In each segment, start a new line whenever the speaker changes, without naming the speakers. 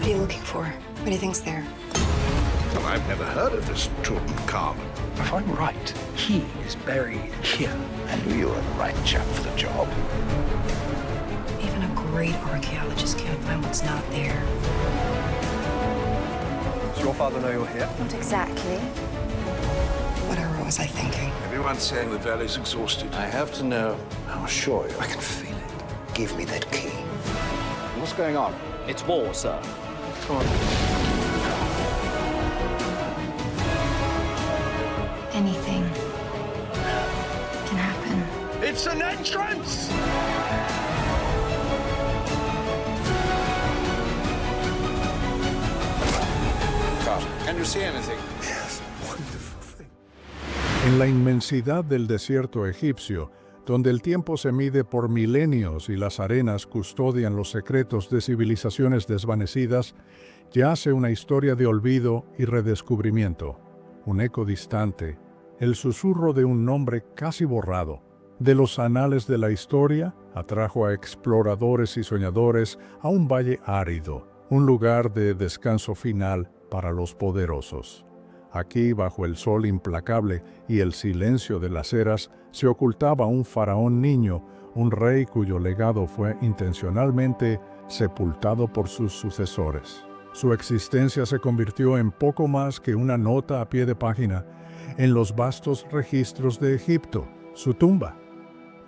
are you looking for? What do you think's there?
Well, I've never heard of this Tutankhamun.
If I'm right, he is buried here. And you are the right chap for the job.
Even a great archaeologist can't find what's not there.
Does your father know you're here?
Not exactly.
Whatever was I thinking?
Everyone's saying the valley's exhausted.
I have to know how sure you are. I can feel it. Give me that key. What's going on?
It's war, sir.
Come on.
Anything can happen.
It's an entrance!
Carter, can you see anything?
Yes, wonderful thing.
En la inmensidad del desierto egipcio, donde el tiempo se mide por milenios y las arenas custodian los secretos de civilizaciones desvanecidas, yace una historia de olvido y redescubrimiento, un eco distante, el susurro de un nombre casi borrado. De los anales de la historia, atrajo a exploradores y soñadores a un valle árido, un lugar de descanso final para los poderosos. Aquí, bajo el sol implacable y el silencio de las eras, se ocultaba un faraón niño, un rey cuyo legado fue intencionalmente sepultado por sus sucesores. Su existencia se convirtió en poco más que una nota a pie de página en los vastos registros de Egipto, su tumba,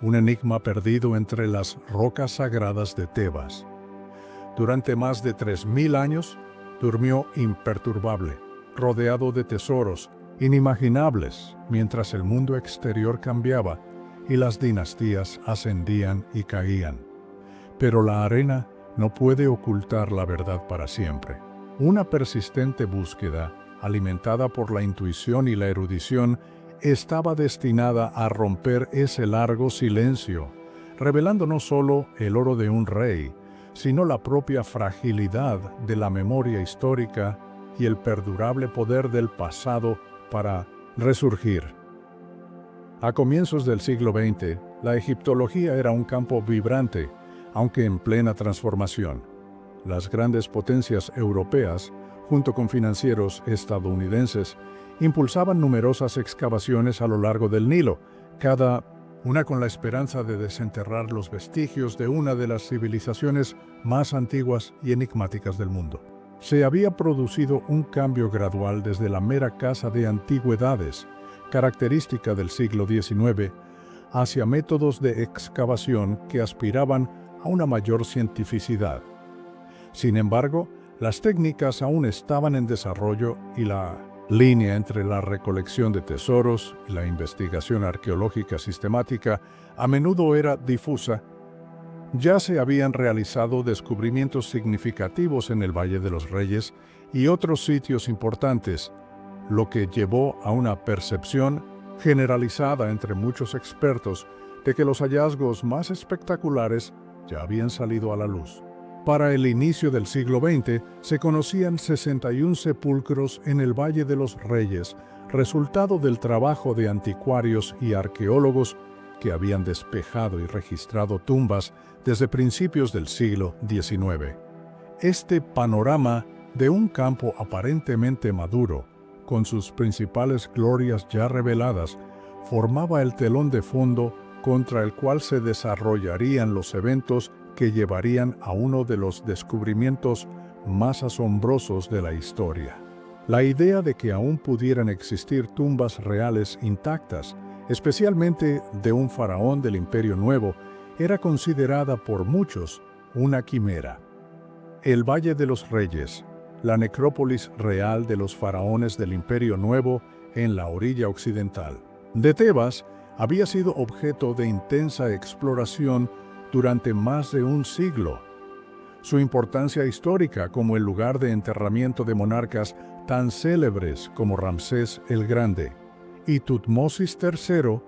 un enigma perdido entre las rocas sagradas de Tebas. Durante más de 3000 años, durmió imperturbable, rodeado de tesoros inimaginables, mientras el mundo exterior cambiaba y las dinastías ascendían y caían. Pero la arena no puede ocultar la verdad para siempre. Una persistente búsqueda, alimentada por la intuición y la erudición, estaba destinada a romper ese largo silencio, revelando no solo el oro de un rey, sino la propia fragilidad de la memoria histórica y el perdurable poder del pasado para resurgir. A comienzos del siglo XX, la egiptología era un campo vibrante, aunque en plena transformación. Las grandes potencias europeas, junto con financieros estadounidenses, impulsaban numerosas excavaciones a lo largo del Nilo, cada una con la esperanza de desenterrar los vestigios de una de las civilizaciones más antiguas y enigmáticas del mundo. Se había producido un cambio gradual desde la mera caza de antigüedades, característica del siglo XIX, hacia métodos de excavación que aspiraban a una mayor cientificidad. Sin embargo, las técnicas aún estaban en desarrollo y la línea entre la recolección de tesoros y la investigación arqueológica sistemática a menudo era difusa. Ya se habían realizado descubrimientos significativos en el Valle de los Reyes y otros sitios importantes, lo que llevó a una percepción generalizada entre muchos expertos de que los hallazgos más espectaculares ya habían salido a la luz. Para el inicio del siglo XX se conocían 61 sepulcros en el Valle de los Reyes, resultado del trabajo de anticuarios y arqueólogos que habían despejado y registrado tumbas desde principios del siglo XIX. Este panorama de un campo aparentemente maduro, con sus principales glorias ya reveladas, formaba el telón de fondo contra el cual se desarrollarían los eventos que llevarían a uno de los descubrimientos más asombrosos de la historia. La idea de que aún pudieran existir tumbas reales intactas, especialmente de un faraón del Imperio Nuevo, era considerada por muchos una quimera. El Valle de los Reyes, la necrópolis real de los faraones del Imperio Nuevo en la orilla occidental de Tebas, había sido objeto de intensa exploración durante más de un siglo. Su importancia histórica como el lugar de enterramiento de monarcas tan célebres como Ramsés el Grande y Tutmosis III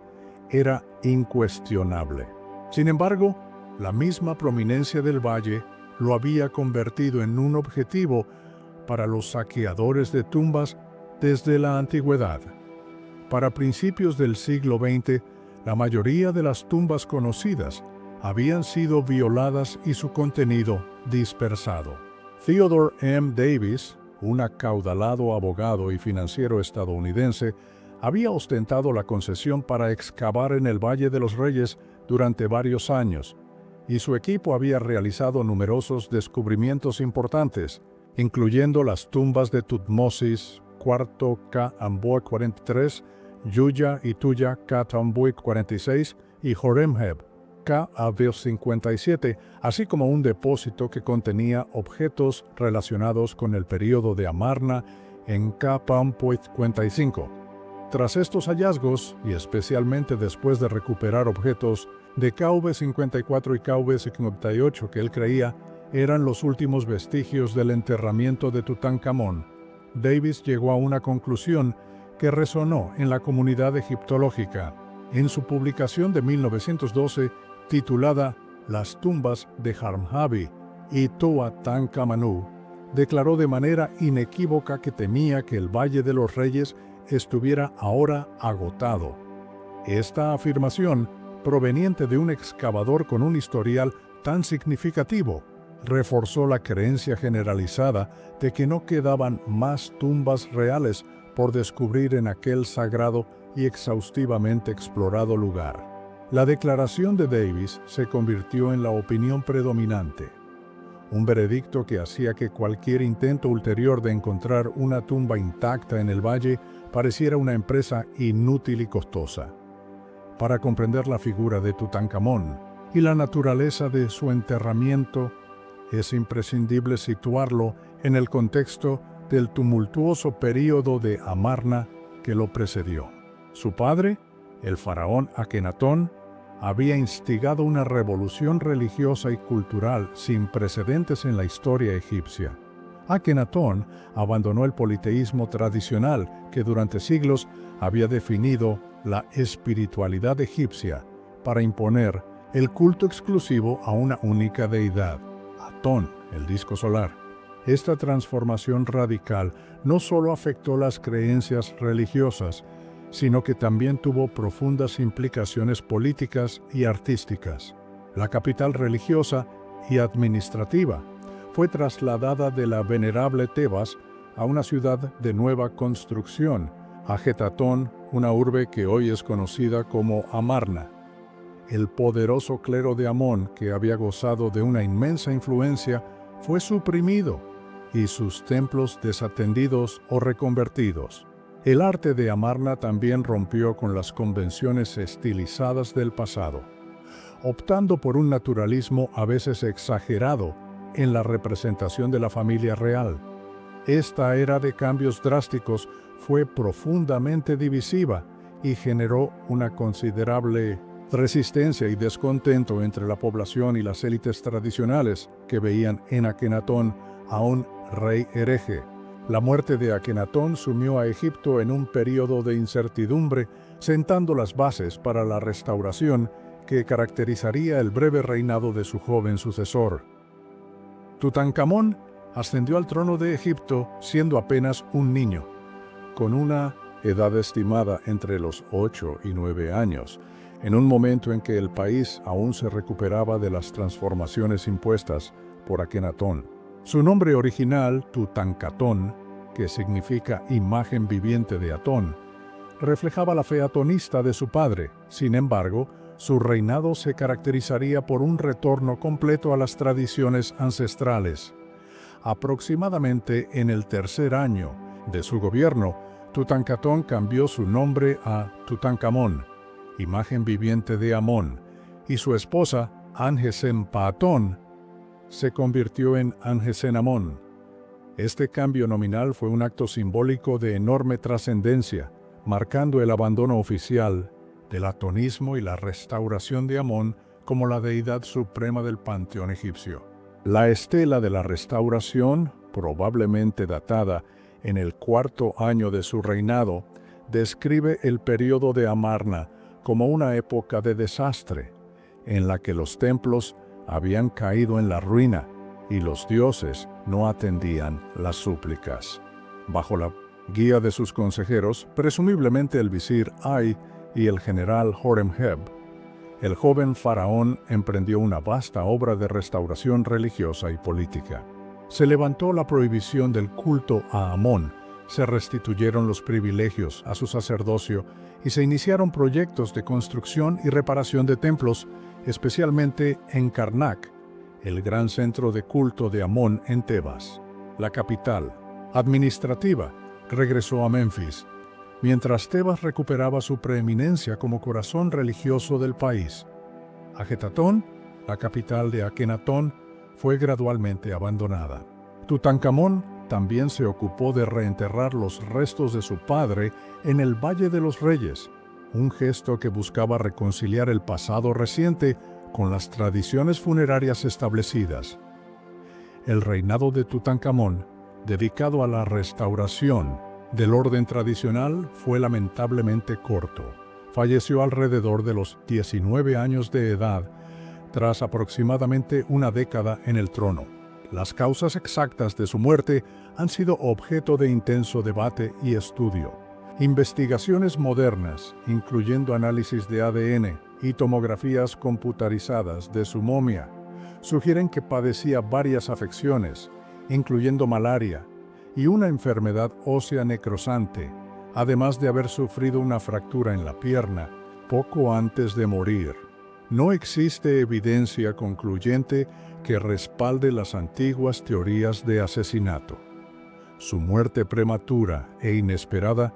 era incuestionable. Sin embargo, la misma prominencia del valle lo había convertido en un objetivo para los saqueadores de tumbas desde la antigüedad. Para principios del siglo XX, la mayoría de las tumbas conocidas habían sido violadas y su contenido dispersado. Theodore M. Davis, un acaudalado abogado y financiero estadounidense, había ostentado la concesión para excavar en el Valle de los Reyes durante varios años, y su equipo había realizado numerosos descubrimientos importantes, incluyendo las tumbas de Tutmosis IV Ka-Amboi 43, Yuya y Tuya Ka-Tambui 46 y Horemheb Ka-Abir 57, así como un depósito que contenía objetos relacionados con el período de Amarna en Ka-Pampuit 55. Tras estos hallazgos, y especialmente después de recuperar objetos de KV-54 y KV-58 que él creía eran los últimos vestigios del enterramiento de Tutankamón, Davis llegó a una conclusión que resonó en la comunidad egiptológica. En su publicación de 1912, titulada Las tumbas de Harmhabi y Tutankamón, declaró de manera inequívoca que temía que el Valle de los Reyes estuviera ahora agotado. Esta afirmación, proveniente de un excavador con un historial tan significativo, reforzó la creencia generalizada de que no quedaban más tumbas reales por descubrir en aquel sagrado y exhaustivamente explorado lugar. La declaración de Davis se convirtió en la opinión predominante, un veredicto que hacía que cualquier intento ulterior de encontrar una tumba intacta en el valle pareciera una empresa inútil y costosa. Para comprender la figura de Tutankamón y la naturaleza de su enterramiento, es imprescindible situarlo en el contexto del tumultuoso período de Amarna que lo precedió. Su padre, el faraón Akenatón, había instigado una revolución religiosa y cultural sin precedentes en la historia egipcia. Akenatón abandonó el politeísmo tradicional que durante siglos había definido la espiritualidad egipcia para imponer el culto exclusivo a una única deidad, Atón, el disco solar. Esta transformación radical no solo afectó las creencias religiosas, sino que también tuvo profundas implicaciones políticas y artísticas. La capital religiosa y administrativa fue trasladada de la venerable Tebas a una ciudad de nueva construcción, a Getatón, una urbe que hoy es conocida como Amarna. El poderoso clero de Amón, que había gozado de una inmensa influencia, fue suprimido y sus templos desatendidos o reconvertidos. El arte de Amarna también rompió con las convenciones estilizadas del pasado, optando por un naturalismo a veces exagerado en la representación de la familia real. Esta era de cambios drásticos fue profundamente divisiva y generó una considerable resistencia y descontento entre la población y las élites tradicionales que veían en Akenatón a un rey hereje. La muerte de Akenatón sumió a Egipto en un periodo de incertidumbre, sentando las bases para la restauración que caracterizaría el breve reinado de su joven sucesor. Tutankamón ascendió al trono de Egipto siendo apenas un niño, con una edad estimada entre los 8 y 9 años, en un momento en que el país aún se recuperaba de las transformaciones impuestas por Akenatón. Su nombre original, Tutankatón, que significa imagen viviente de Atón, reflejaba la fe atonista de su padre. Sin embargo, su reinado se caracterizaría por un retorno completo a las tradiciones ancestrales. Aproximadamente en el tercer año de su gobierno, Tutankatón cambió su nombre a Tutankamón, imagen viviente de Amón, y su esposa, Anhesempatón, se convirtió en Anhesenamón. Este cambio nominal fue un acto simbólico de enorme trascendencia, marcando el abandono oficial del atonismo y la restauración de Amón como la deidad suprema del panteón egipcio. La estela de la restauración, probablemente datada en el 4º año de su reinado, describe el período de Amarna como una época de desastre, en la que los templos habían caído en la ruina y los dioses no atendían las súplicas. Bajo la guía de sus consejeros, presumiblemente el visir Ay y el general Horemheb, el joven faraón emprendió una vasta obra de restauración religiosa y política. se levantó la prohibición del culto a Amón, se restituyeron los privilegios a su sacerdocio y se iniciaron proyectos de construcción y reparación de templos, especialmente en Karnak, el gran centro de culto de Amón en Tebas. La capital administrativa regresó a Memphis, mientras Tebas recuperaba su preeminencia como corazón religioso del país. Ajetatón, la capital de Akenatón, fue gradualmente abandonada. Tutankamón también se ocupó de reenterrar los restos de su padre en el Valle de los Reyes, un gesto que buscaba reconciliar el pasado reciente con las tradiciones funerarias establecidas. El reinado de Tutankamón, dedicado a la restauración del orden tradicional, fue lamentablemente corto. Falleció alrededor de los 19 años de edad, tras aproximadamente una década en el trono. Las causas exactas de su muerte han sido objeto de intenso debate y estudio. Investigaciones modernas, incluyendo análisis de ADN y tomografías computarizadas de su momia, sugieren que padecía varias afecciones, incluyendo malaria y una enfermedad ósea necrosante, además de haber sufrido una fractura en la pierna poco antes de morir. No existe evidencia concluyente que respalde las antiguas teorías de asesinato. Su muerte prematura e inesperada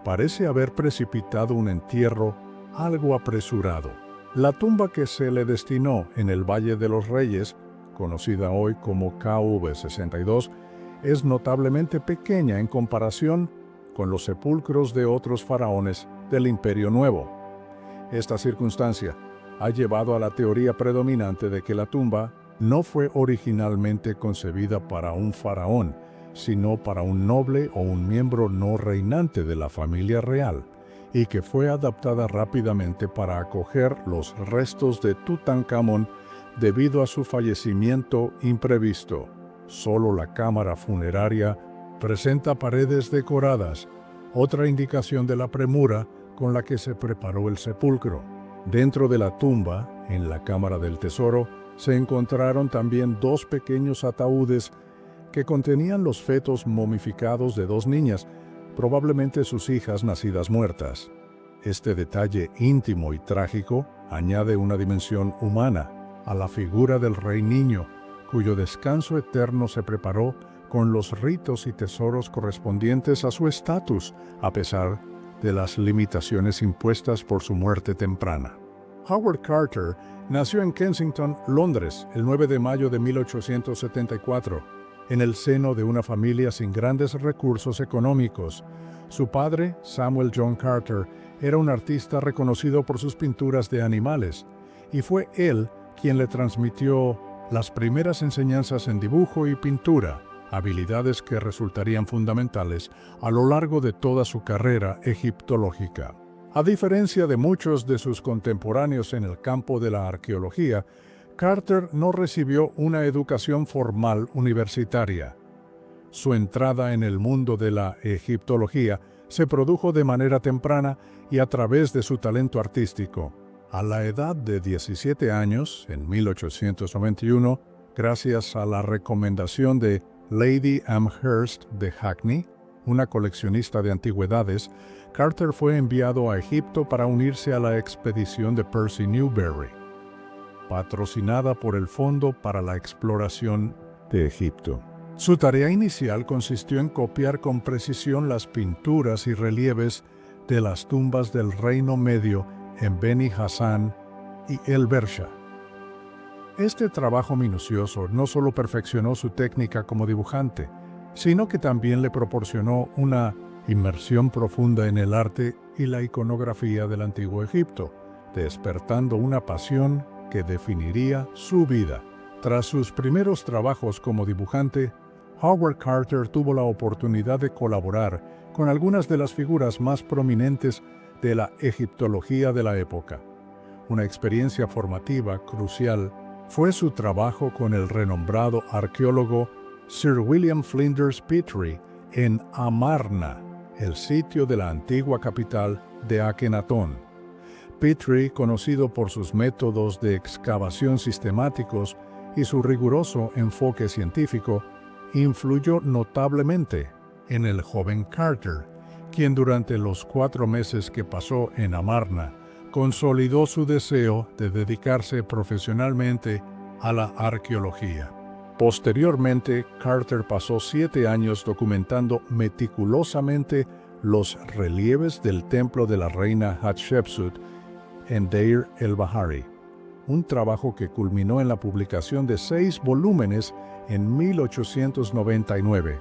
parece haber precipitado un entierro algo apresurado. La tumba que se le destinó en el Valle de los Reyes, conocida hoy como KV62, es notablemente pequeña en comparación con los sepulcros de otros faraones del Imperio Nuevo. Esta circunstancia ha llevado a la teoría predominante de que la tumba no fue originalmente concebida para un faraón, sino para un noble o un miembro no reinante de la familia real, y que fue adaptada rápidamente para acoger los restos de Tutankamón debido a su fallecimiento imprevisto. Solo la cámara funeraria presenta paredes decoradas, otra indicación de la premura con la que se preparó el sepulcro. Dentro de la tumba, en la cámara del tesoro, se encontraron también 2 pequeños ataúdes que contenían los fetos momificados de 2 niñas, probablemente sus hijas nacidas muertas. Este detalle íntimo y trágico añade una dimensión humana a la figura del rey niño, cuyo descanso eterno se preparó con los ritos y tesoros correspondientes a su estatus, a pesar de las limitaciones impuestas por su muerte temprana. Howard Carter nació en Kensington, Londres, el 9 de mayo de 1874, en el seno de una familia sin grandes recursos económicos. Su padre, Samuel John Carter, era un artista reconocido por sus pinturas de animales, y fue él quien le transmitió las primeras enseñanzas en dibujo y pintura, habilidades que resultarían fundamentales a lo largo de toda su carrera egiptológica. A diferencia de muchos de sus contemporáneos en el campo de la arqueología, Carter no recibió una educación formal universitaria. Su entrada en el mundo de la egiptología se produjo de manera temprana y a través de su talento artístico. A la edad de 17 años, en 1891, gracias a la recomendación de Lady Amherst de Hackney, una coleccionista de antigüedades, Carter fue enviado a Egipto para unirse a la expedición de Percy Newberry, patrocinada por el Fondo para la Exploración de Egipto. Su tarea inicial consistió en copiar con precisión las pinturas y relieves de las tumbas del Reino Medio en Beni Hasan y El Bersha. Este trabajo minucioso no solo perfeccionó su técnica como dibujante, sino que también le proporcionó una inmersión profunda en el arte y la iconografía del Antiguo Egipto, despertando una pasión que definiría su vida. Tras sus primeros trabajos como dibujante, Howard Carter tuvo la oportunidad de colaborar con algunas de las figuras más prominentes de la egiptología de la época. Una experiencia formativa crucial fue su trabajo con el renombrado arqueólogo Sir William Flinders Petrie en Amarna, el sitio de la antigua capital de Akenatón. Petrie, conocido por sus métodos de excavación sistemáticos y su riguroso enfoque científico, influyó notablemente en el joven Carter, quien durante los 4 meses que pasó en Amarna consolidó su deseo de dedicarse profesionalmente a la arqueología. Posteriormente, Carter pasó 7 años documentando meticulosamente los relieves del templo de la reina Hatshepsut en Deir el-Bahari, un trabajo que culminó en la publicación de 6 volúmenes en 1899.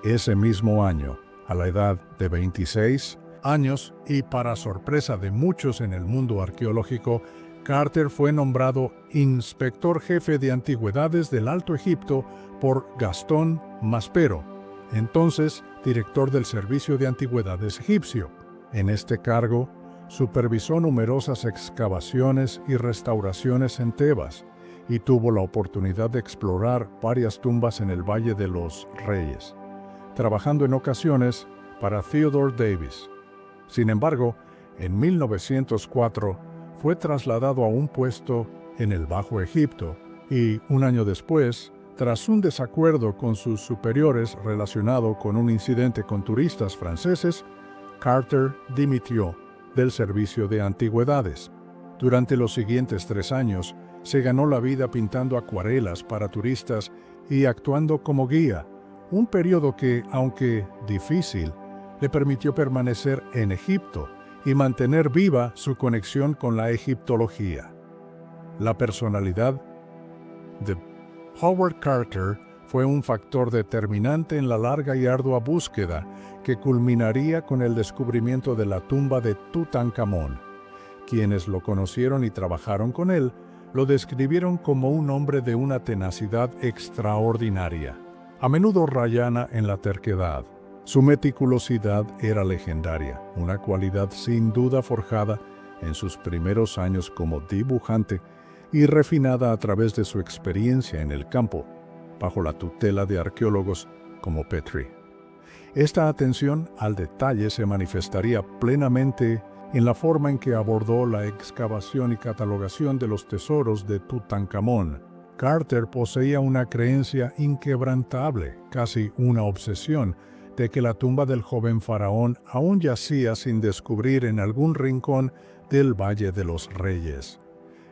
Ese mismo año, a la edad de 26 años y para sorpresa de muchos en el mundo arqueológico, Carter fue nombrado inspector jefe de antigüedades del Alto Egipto por Gastón Maspero, entonces director del Servicio de Antigüedades egipcio. En este cargo, supervisó numerosas excavaciones y restauraciones en Tebas y tuvo la oportunidad de explorar varias tumbas en el Valle de los Reyes, trabajando en ocasiones para Theodore Davis. Sin embargo, en 1904 fue trasladado a un puesto en el Bajo Egipto y, un año después, tras un desacuerdo con sus superiores relacionado con un incidente con turistas franceses, Carter dimitió del Servicio de Antigüedades. Durante los siguientes 3 años, se ganó la vida pintando acuarelas para turistas y actuando como guía, un periodo que, aunque difícil, le permitió permanecer en Egipto y mantener viva su conexión con la egiptología. La personalidad de Howard Carter fue un factor determinante en la larga y ardua búsqueda que culminaría con el descubrimiento de la tumba de Tutankamón. Quienes lo conocieron y trabajaron con él lo describieron como un hombre de una tenacidad extraordinaria, a menudo rayana en la terquedad. Su meticulosidad era legendaria, una cualidad sin duda forjada en sus primeros años como dibujante y refinada a través de su experiencia en el campo, bajo la tutela de arqueólogos como Petrie. Esta atención al detalle se manifestaría plenamente en la forma en que abordó la excavación y catalogación de los tesoros de Tutankamón. Carter poseía una creencia inquebrantable, casi una obsesión, de que la tumba del joven faraón aún yacía sin descubrir en algún rincón del Valle de los Reyes.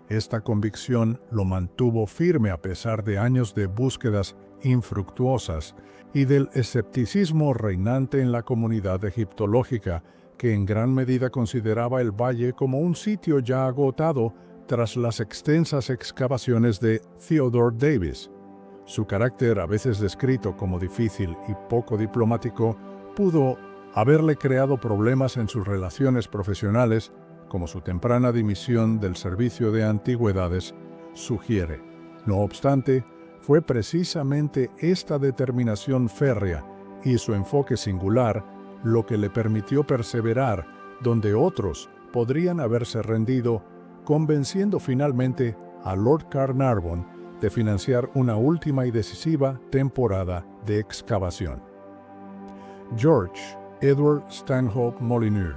Esta convicción lo mantuvo firme a pesar de años de búsquedas infructuosas y del escepticismo reinante en la comunidad egiptológica, que en gran medida consideraba el valle como un sitio ya agotado tras las extensas excavaciones de Theodore Davis. Su carácter, a veces descrito como difícil y poco diplomático, pudo haberle creado problemas en sus relaciones profesionales, como su temprana dimisión del Servicio de Antigüedades sugiere. No obstante, fue precisamente esta determinación férrea y su enfoque singular lo que le permitió perseverar donde otros podrían haberse rendido, convenciendo finalmente a Lord Carnarvon de financiar una última y decisiva temporada de excavación. George Edward Stanhope Molyneux,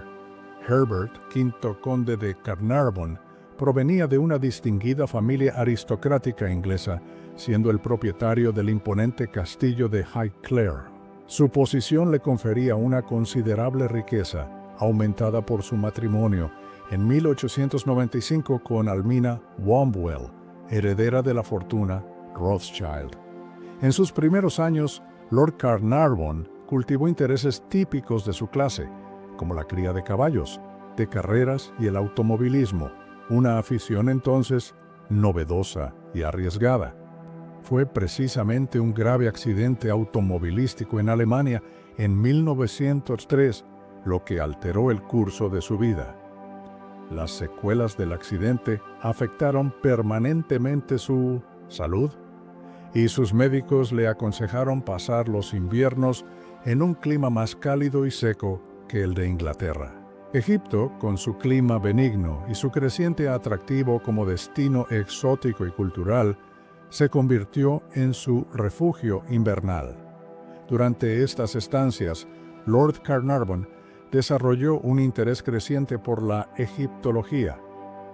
Herbert, quinto conde de Carnarvon, provenía de una distinguida familia aristocrática inglesa, siendo el propietario del imponente castillo de Highclere. Su posición le confería una considerable riqueza, aumentada por su matrimonio en 1895 con Almina Wombwell, heredera de la fortuna Rothschild. En sus primeros años, Lord Carnarvon cultivó intereses típicos de su clase, como la cría de caballos, de carreras y el automovilismo, una afición entonces novedosa y arriesgada. Fue precisamente un grave accidente automovilístico en Alemania en 1903 lo que alteró el curso de su vida. Las secuelas del accidente afectaron permanentemente su salud y sus médicos le aconsejaron pasar los inviernos en un clima más cálido y seco que el de Inglaterra. Egipto, con su clima benigno y su creciente atractivo como destino exótico y cultural, se convirtió en su refugio invernal. Durante estas estancias, Lord Carnarvon desarrolló un interés creciente por la egiptología,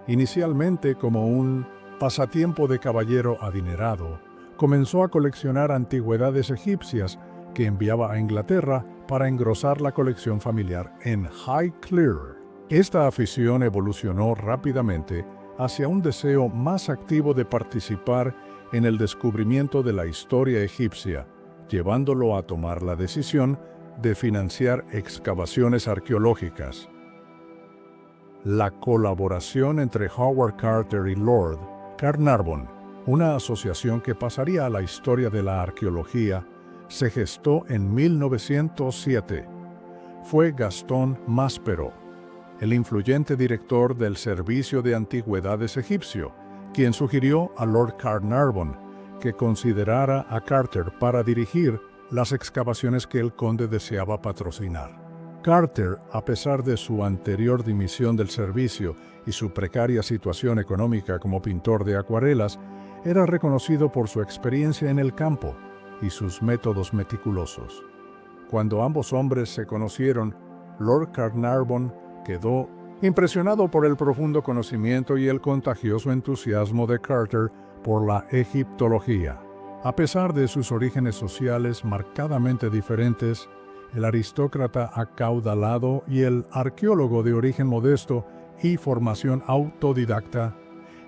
inicialmente como un pasatiempo de caballero adinerado, comenzó a coleccionar antigüedades egipcias que enviaba a Inglaterra para engrosar la colección familiar en Highclere. Esta afición evolucionó rápidamente hacia un deseo más activo de participar en el descubrimiento de la historia egipcia, llevándolo a tomar la decisión de financiar excavaciones arqueológicas. La colaboración entre Howard Carter y Lord Carnarvon, una asociación que pasaría a la historia de la arqueología, se gestó en 1907. Fue Gaston Maspero, el influyente director del Servicio de Antigüedades egipcio, quien sugirió a Lord Carnarvon que considerara a Carter para dirigir las excavaciones que el conde deseaba patrocinar. Carter, a pesar de su anterior dimisión del servicio y su precaria situación económica como pintor de acuarelas, era reconocido por su experiencia en el campo y sus métodos meticulosos. Cuando ambos hombres se conocieron, Lord Carnarvon quedó impresionado por el profundo conocimiento y el contagioso entusiasmo de Carter por la egiptología. A pesar de sus orígenes sociales marcadamente diferentes, el aristócrata acaudalado y el arqueólogo de origen modesto y formación autodidacta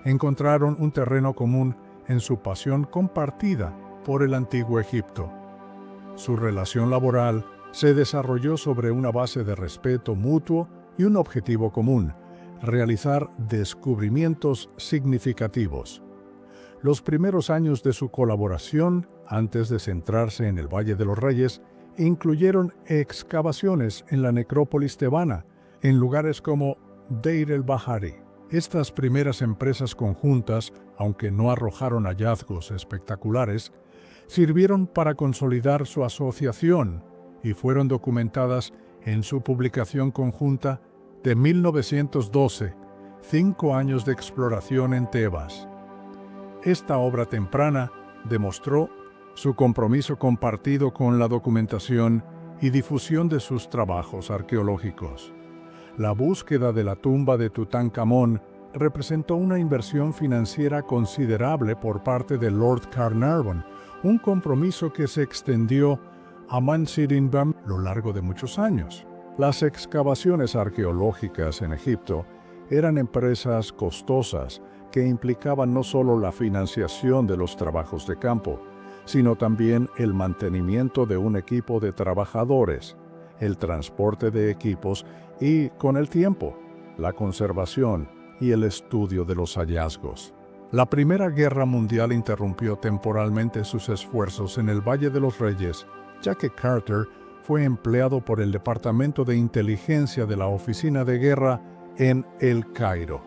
encontraron un terreno común en su pasión compartida por el antiguo Egipto. Su relación laboral se desarrolló sobre una base de respeto mutuo y un objetivo común: realizar descubrimientos significativos. Los primeros años de su colaboración, antes de centrarse en el Valle de los Reyes, incluyeron excavaciones en la necrópolis tebana, en lugares como Deir el-Bahari. Estas primeras empresas conjuntas, aunque no arrojaron hallazgos espectaculares, sirvieron para consolidar su asociación y fueron documentadas en su publicación conjunta de 1912, 5 años de exploración en Tebas. Esta obra temprana demostró su compromiso compartido con la documentación y difusión de sus trabajos arqueológicos. La búsqueda de la tumba de Tutankamón representó una inversión financiera considerable por parte de Lord Carnarvon, un compromiso que se extendió a Mansirinbam a lo largo de muchos años. Las excavaciones arqueológicas en Egipto eran empresas costosas que implicaban no solo la financiación de los trabajos de campo, sino también el mantenimiento de un equipo de trabajadores, el transporte de equipos y, con el tiempo, la conservación y el estudio de los hallazgos. La Primera Guerra Mundial interrumpió temporalmente sus esfuerzos en el Valle de los Reyes, ya que Carter fue empleado por el Departamento de Inteligencia de la Oficina de Guerra en El Cairo.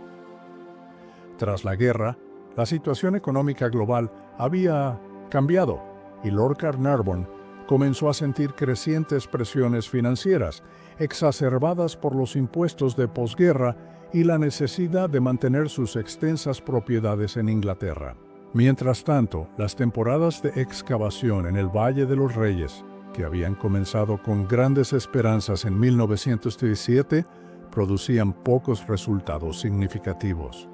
Tras la guerra, la situación económica global había cambiado y Lord Carnarvon comenzó a sentir crecientes presiones financieras, exacerbadas por los impuestos de posguerra y la necesidad de mantener sus extensas propiedades en Inglaterra. Mientras tanto, las temporadas de excavación en el Valle de los Reyes, que habían comenzado con grandes esperanzas en 1917, producían pocos resultados significativos.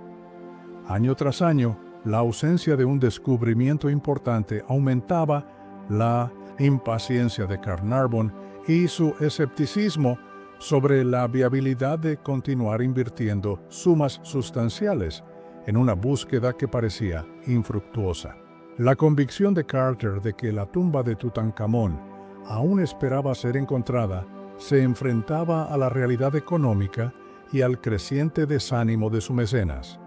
Año tras año, la ausencia de un descubrimiento importante aumentaba la impaciencia de Carnarvon y su escepticismo sobre la viabilidad de continuar invirtiendo sumas sustanciales en una búsqueda que parecía infructuosa. La convicción de Carter de que la tumba de Tutankamón aún esperaba ser encontrada se enfrentaba a la realidad económica y al creciente desánimo de su mecenas.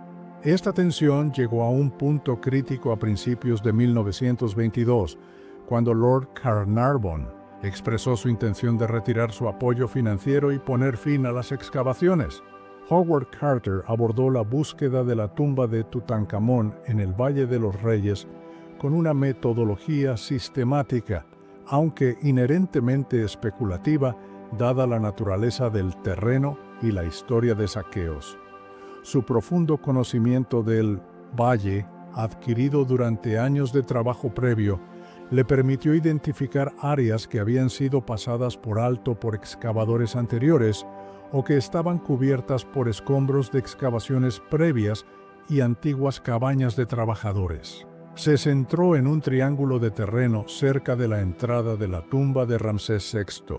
Esta tensión llegó a un punto crítico a principios de 1922, cuando Lord Carnarvon expresó su intención de retirar su apoyo financiero y poner fin a las excavaciones. Howard Carter abordó la búsqueda de la tumba de Tutankamón en el Valle de los Reyes con una metodología sistemática, aunque inherentemente especulativa, dada la naturaleza del terreno y la historia de saqueos. Su profundo conocimiento del valle, adquirido durante años de trabajo previo, le permitió identificar áreas que habían sido pasadas por alto por excavadores anteriores o que estaban cubiertas por escombros de excavaciones previas y antiguas cabañas de trabajadores. se centró en un triángulo de terreno cerca de la entrada de la tumba de Ramsés VI,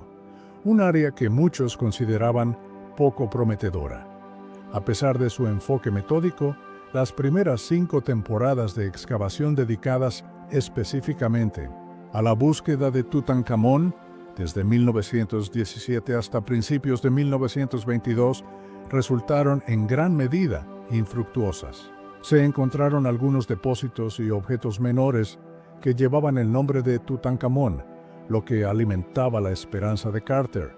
un área que muchos consideraban poco prometedora. A pesar de su enfoque metódico, las primeras 5 temporadas de excavación dedicadas específicamente a la búsqueda de Tutankamón, desde 1917 hasta principios de 1922, resultaron en gran medida infructuosas. Se encontraron algunos depósitos y objetos menores que llevaban el nombre de Tutankamón, lo que alimentaba la esperanza de Carter,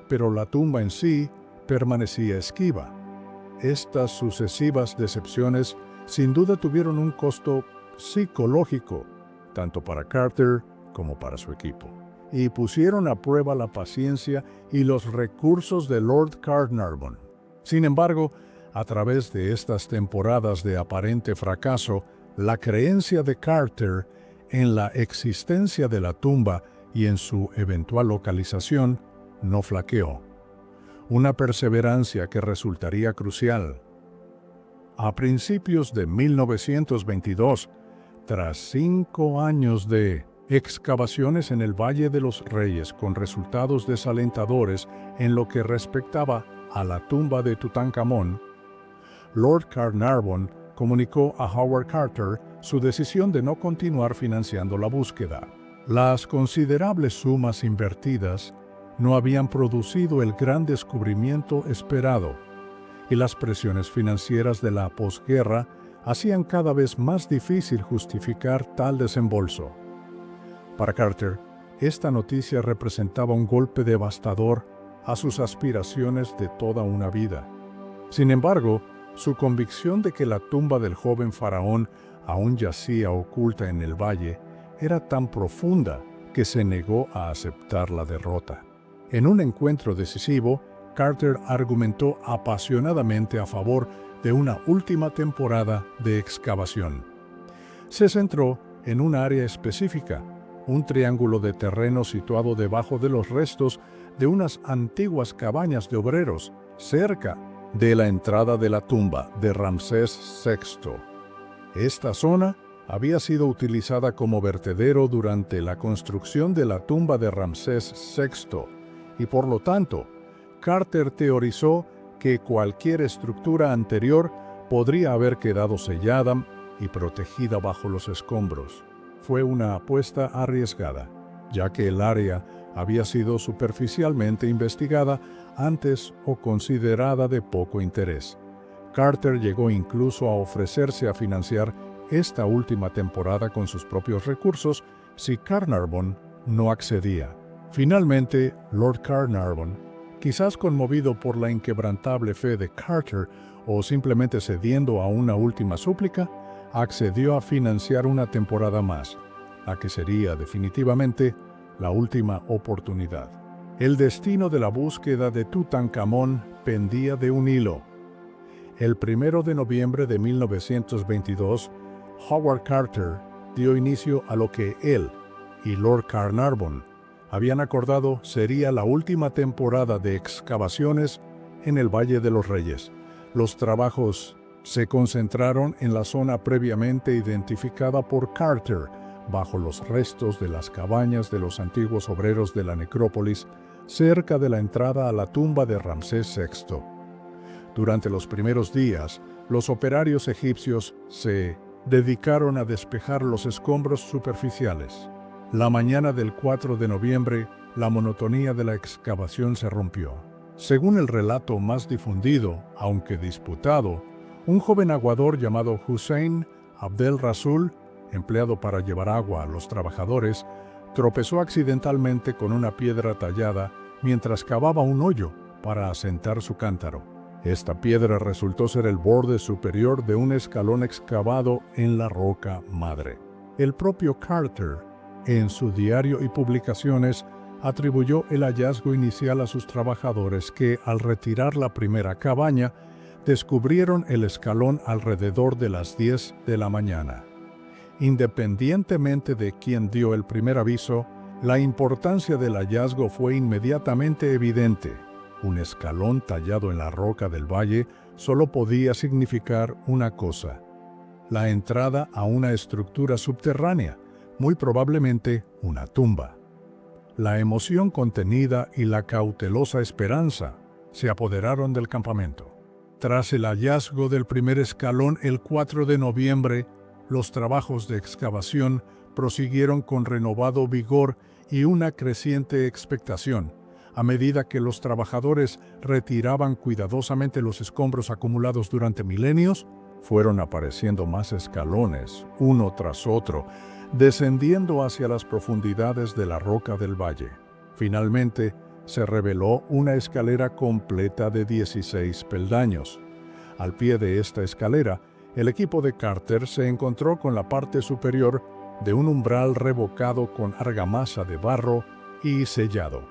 pero la tumba en sí permanecía esquiva. Estas sucesivas decepciones sin duda tuvieron un costo psicológico, tanto para Carter como para su equipo, y pusieron a prueba la paciencia y los recursos de Lord Carnarvon. Sin embargo, a través de estas temporadas de aparente fracaso, la creencia de Carter en la existencia de la tumba y en su eventual localización no flaqueó. Una perseverancia que resultaría crucial. A principios de 1922, tras 5 años de excavaciones en el Valle de los Reyes con resultados desalentadores en lo que respectaba a la tumba de Tutankamón, Lord Carnarvon comunicó a Howard Carter su decisión de no continuar financiando la búsqueda. Las considerables sumas invertidas no habían producido el gran descubrimiento esperado, y las presiones financieras de la posguerra hacían cada vez más difícil justificar tal desembolso. Para Carter, esta noticia representaba un golpe devastador a sus aspiraciones de toda una vida. Sin embargo, su convicción de que la tumba del joven faraón aún yacía oculta en el valle era tan profunda que se negó a aceptar la derrota. En un encuentro decisivo, Carter argumentó apasionadamente a favor de una última temporada de excavación. Se centró en un área específica, un triángulo de terreno situado debajo de los restos de unas antiguas cabañas de obreros, cerca de la entrada de la tumba de Ramsés VI. Esta zona había sido utilizada como vertedero durante la construcción de la tumba de Ramsés VI, y por lo tanto, Carter teorizó que cualquier estructura anterior podría haber quedado sellada y protegida bajo los escombros. Fue una apuesta arriesgada, ya que el área había sido superficialmente investigada antes o considerada de poco interés. Carter llegó incluso a ofrecerse a financiar esta última temporada con sus propios recursos si Carnarvon no accedía. Finalmente, Lord Carnarvon, quizás conmovido por la inquebrantable fe de Carter o simplemente cediendo a una última súplica, accedió a financiar una temporada más, la que sería definitivamente la última oportunidad. El destino de la búsqueda de Tutankamón pendía de un hilo. El 1 de noviembre de 1922, Howard Carter dio inicio a lo que él y Lord Carnarvon habían acordado sería la última temporada de excavaciones en el Valle de los Reyes. Los trabajos se concentraron en la zona previamente identificada por Carter, bajo los restos de las cabañas de los antiguos obreros de la necrópolis, cerca de la entrada a la tumba de Ramsés VI. Durante los primeros días, los operarios egipcios se dedicaron a despejar los escombros superficiales. La mañana del 4 de noviembre, la monotonía de la excavación se rompió. Según el relato más difundido, aunque disputado, un joven aguador llamado Hussein Abdel Rasul, empleado para llevar agua a los trabajadores, tropezó accidentalmente con una piedra tallada mientras cavaba un hoyo para asentar su cántaro. Esta piedra resultó ser el borde superior de un escalón excavado en la roca madre. El propio Carter, en su diario y publicaciones, atribuyó el hallazgo inicial a sus trabajadores que, al retirar la primera cabaña, descubrieron el escalón alrededor de las 10 de la mañana. Independientemente de quién dio el primer aviso, la importancia del hallazgo fue inmediatamente evidente. Un escalón tallado en la roca del valle solo podía significar una cosa: la entrada a una estructura subterránea, muy probablemente una tumba. La emoción contenida y la cautelosa esperanza se apoderaron del campamento. Tras el hallazgo del primer escalón el 4 de noviembre, los trabajos de excavación prosiguieron con renovado vigor y una creciente expectación. A medida que los trabajadores retiraban cuidadosamente los escombros acumulados durante milenios, fueron apareciendo más escalones, uno tras otro, descendiendo hacia las profundidades de la roca del valle. Finalmente, se reveló una escalera completa de 16 peldaños. Al pie de esta escalera, el equipo de Carter se encontró con la parte superior de un umbral revocado con argamasa de barro y sellado.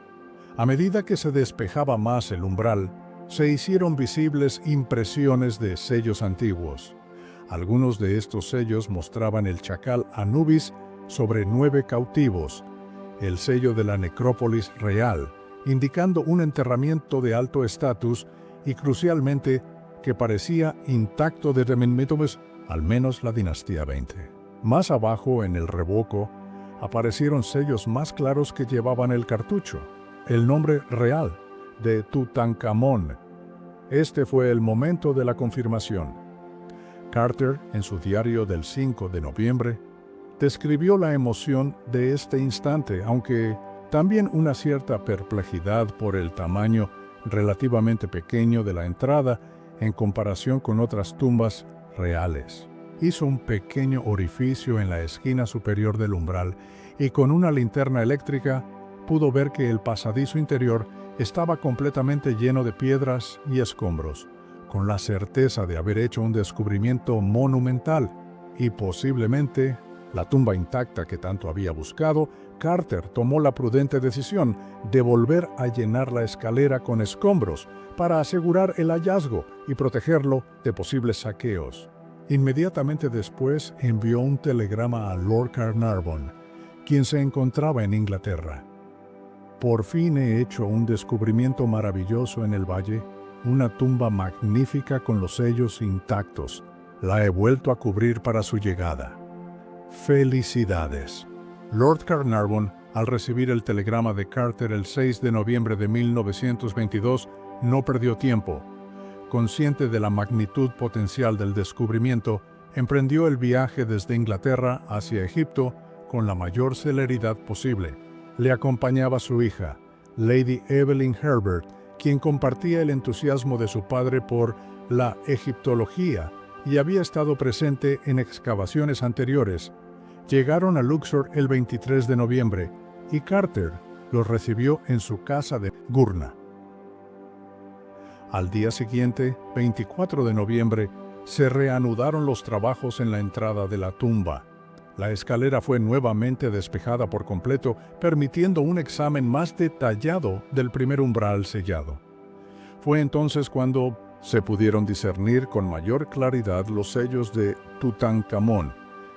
A medida que se despejaba más el umbral, se hicieron visibles impresiones de sellos antiguos. Algunos de estos sellos mostraban el chacal Anubis sobre 9 cautivos, el sello de la necrópolis real, indicando un enterramiento de alto estatus y, crucialmente, que parecía intacto desde al menos la dinastía 20. Más abajo, en el revoco, aparecieron sellos más claros que llevaban el cartucho, el nombre real de Tutankamón. Este fue el momento de la confirmación. Carter, en su diario del 5 de noviembre, describió la emoción de este instante, aunque también una cierta perplejidad por el tamaño relativamente pequeño de la entrada en comparación con otras tumbas reales. Hizo un pequeño orificio en la esquina superior del umbral y con una linterna eléctrica pudo ver que el pasadizo interior estaba completamente lleno de piedras y escombros, con la certeza de haber hecho un descubrimiento monumental y posiblemente la tumba intacta que tanto había buscado. Carter tomó la prudente decisión de volver a llenar la escalera con escombros para asegurar el hallazgo y protegerlo de posibles saqueos. Inmediatamente después envió un telegrama a Lord Carnarvon, quien se encontraba en Inglaterra. Por fin he hecho un descubrimiento maravilloso en el valle, una tumba magnífica con los sellos intactos. La he vuelto a cubrir para su llegada. ¡Felicidades! Lord Carnarvon, al recibir el telegrama de Carter el 6 de noviembre de 1922, no perdió tiempo. Consciente de la magnitud potencial del descubrimiento, emprendió el viaje desde Inglaterra hacia Egipto con la mayor celeridad posible. Le acompañaba su hija, Lady Evelyn Herbert, quien compartía el entusiasmo de su padre por la egiptología y había estado presente en excavaciones anteriores. Llegaron a Luxor el 23 de noviembre y Carter los recibió en su casa de Gurna. Al día siguiente, 24 de noviembre, se reanudaron los trabajos en la entrada de la tumba. La escalera fue nuevamente despejada por completo, permitiendo un examen más detallado del primer umbral sellado. Fue entonces cuando se pudieron discernir con mayor claridad los sellos de Tutankamón,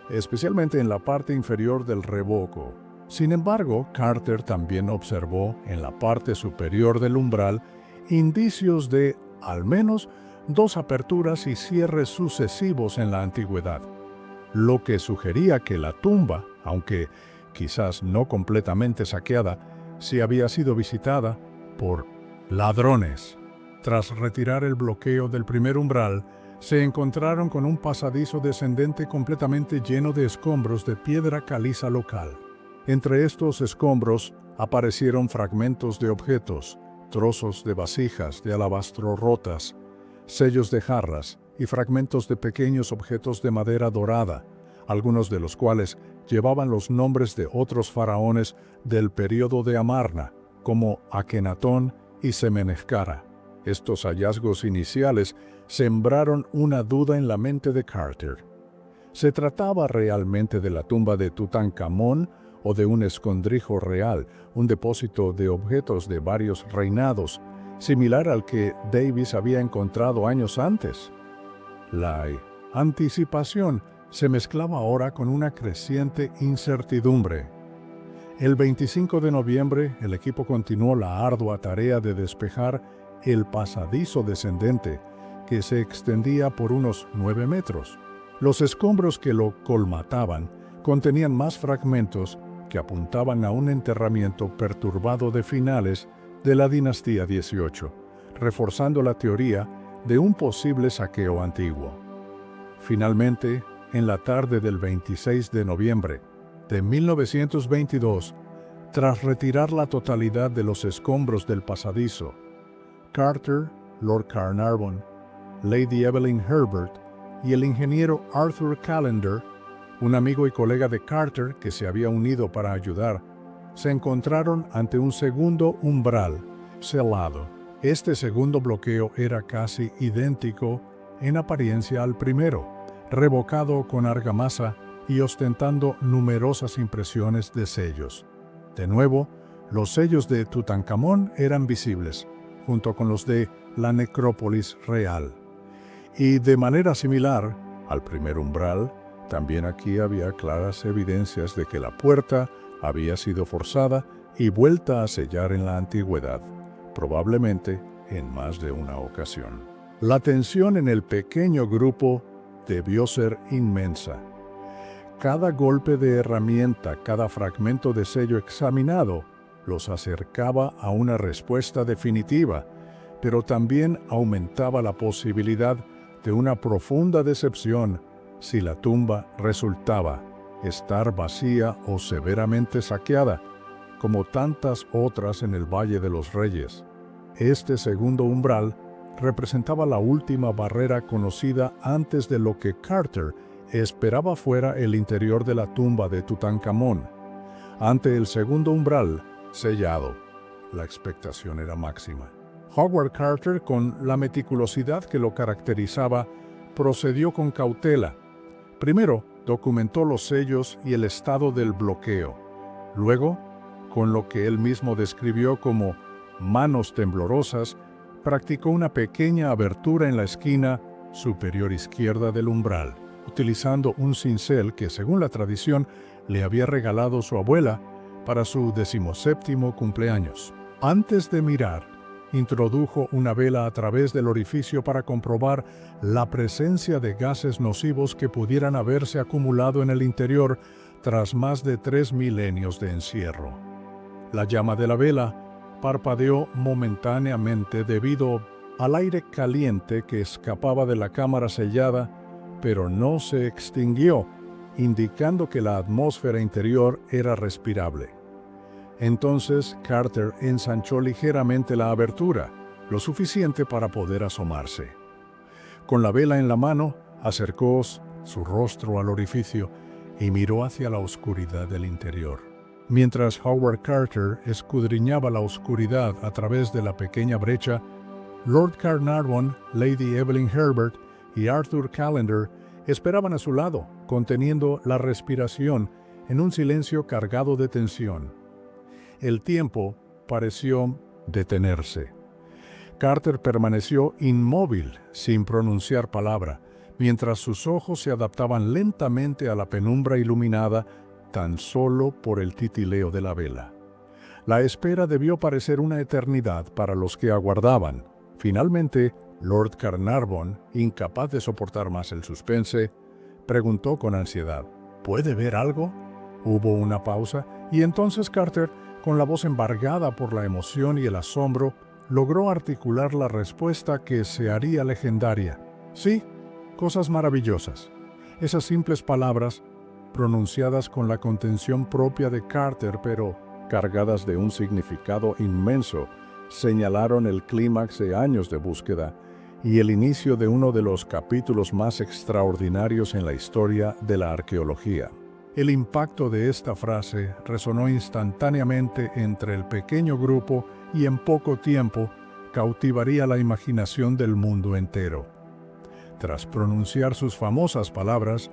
especialmente en la parte inferior del revoco. Sin embargo, Carter también observó en la parte superior del umbral indicios de, al menos, 2 aperturas y cierres sucesivos en la antigüedad, lo que sugería que la tumba, aunque quizás no completamente saqueada, sí había sido visitada por ladrones. Tras retirar el bloqueo del primer umbral, se encontraron con un pasadizo descendente completamente lleno de escombros de piedra caliza local. Entre estos escombros aparecieron fragmentos de objetos, trozos de vasijas de alabastro rotas, sellos de jarras y fragmentos de pequeños objetos de madera dorada, algunos de los cuales llevaban los nombres de otros faraones del período de Amarna, como Akenatón y Semeneskara. Estos hallazgos iniciales sembraron una duda en la mente de Carter. ¿Se trataba realmente de la tumba de Tutankamón o de un escondrijo real, un depósito de objetos de varios reinados, similar al que Davis había encontrado años antes? La anticipación se mezclaba ahora con una creciente incertidumbre. El 25 de noviembre, el equipo continuó la ardua tarea de despejar el pasadizo descendente, que se extendía por unos 9 metros. Los escombros que lo colmataban contenían más fragmentos que apuntaban a un enterramiento perturbado de finales de la dinastía XVIII, reforzando la teoría de un posible saqueo antiguo. Finalmente, en la tarde del 26 de noviembre de 1922, tras retirar la totalidad de los escombros del pasadizo, Carter, Lord Carnarvon, Lady Evelyn Herbert y el ingeniero Arthur Callender, un amigo y colega de Carter que se había unido para ayudar, se encontraron ante un segundo umbral selado. Este segundo bloqueo era casi idéntico en apariencia al primero, revocado con argamasa y ostentando numerosas impresiones de sellos. De nuevo, los sellos de Tutankamón eran visibles, junto con los de la necrópolis real. Y de manera similar al primer umbral, también aquí había claras evidencias de que la puerta había sido forzada y vuelta a sellar en la antigüedad, probablemente en más de una ocasión. La tensión en el pequeño grupo debió ser inmensa. Cada golpe de herramienta, cada fragmento de sello examinado, los acercaba a una respuesta definitiva, pero también aumentaba la posibilidad de una profunda decepción si la tumba resultaba estar vacía o severamente saqueada, como tantas otras en el Valle de los Reyes. Este segundo umbral representaba la última barrera conocida antes de lo que Carter esperaba fuera el interior de la tumba de Tutankamón. Ante el segundo umbral, sellado, la expectación era máxima. Howard Carter, con la meticulosidad que lo caracterizaba, procedió con cautela. Primero, documentó los sellos y el estado del bloqueo. Luego, con lo que él mismo describió como manos temblorosas, practicó una pequeña abertura en la esquina superior izquierda del umbral, utilizando un cincel que, según la tradición, le había regalado su abuela para su 17º cumpleaños. Antes de mirar, introdujo una vela a través del orificio para comprobar la presencia de gases nocivos que pudieran haberse acumulado en el interior tras más de 3 milenios de encierro. La llama de la vela parpadeó momentáneamente debido al aire caliente que escapaba de la cámara sellada, pero no se extinguió, indicando que la atmósfera interior era respirable. Entonces Carter ensanchó ligeramente la abertura, lo suficiente para poder asomarse. Con la vela en la mano, acercó su rostro al orificio y miró hacia la oscuridad del interior. Mientras Howard Carter escudriñaba la oscuridad a través de la pequeña brecha, Lord Carnarvon, Lady Evelyn Herbert y Arthur Callender esperaban a su lado, conteniendo la respiración en un silencio cargado de tensión. El tiempo pareció detenerse. Carter permaneció inmóvil, sin pronunciar palabra, mientras sus ojos se adaptaban lentamente a la penumbra iluminada tan solo por el titileo de la vela. La espera debió parecer una eternidad para los que aguardaban. Finalmente, Lord Carnarvon, incapaz de soportar más el suspense, preguntó con ansiedad: ¿Puede ver algo? Hubo una pausa y entonces Carter, con la voz embargada por la emoción y el asombro, logró articular la respuesta que se haría legendaria. Sí, cosas maravillosas. Esas simples palabras, pronunciadas con la contención propia de Carter, pero cargadas de un significado inmenso, señalaron el clímax de años de búsqueda y el inicio de uno de los capítulos más extraordinarios en la historia de la arqueología. El impacto de esta frase resonó instantáneamente entre el pequeño grupo y en poco tiempo cautivaría la imaginación del mundo entero. Tras pronunciar sus famosas palabras,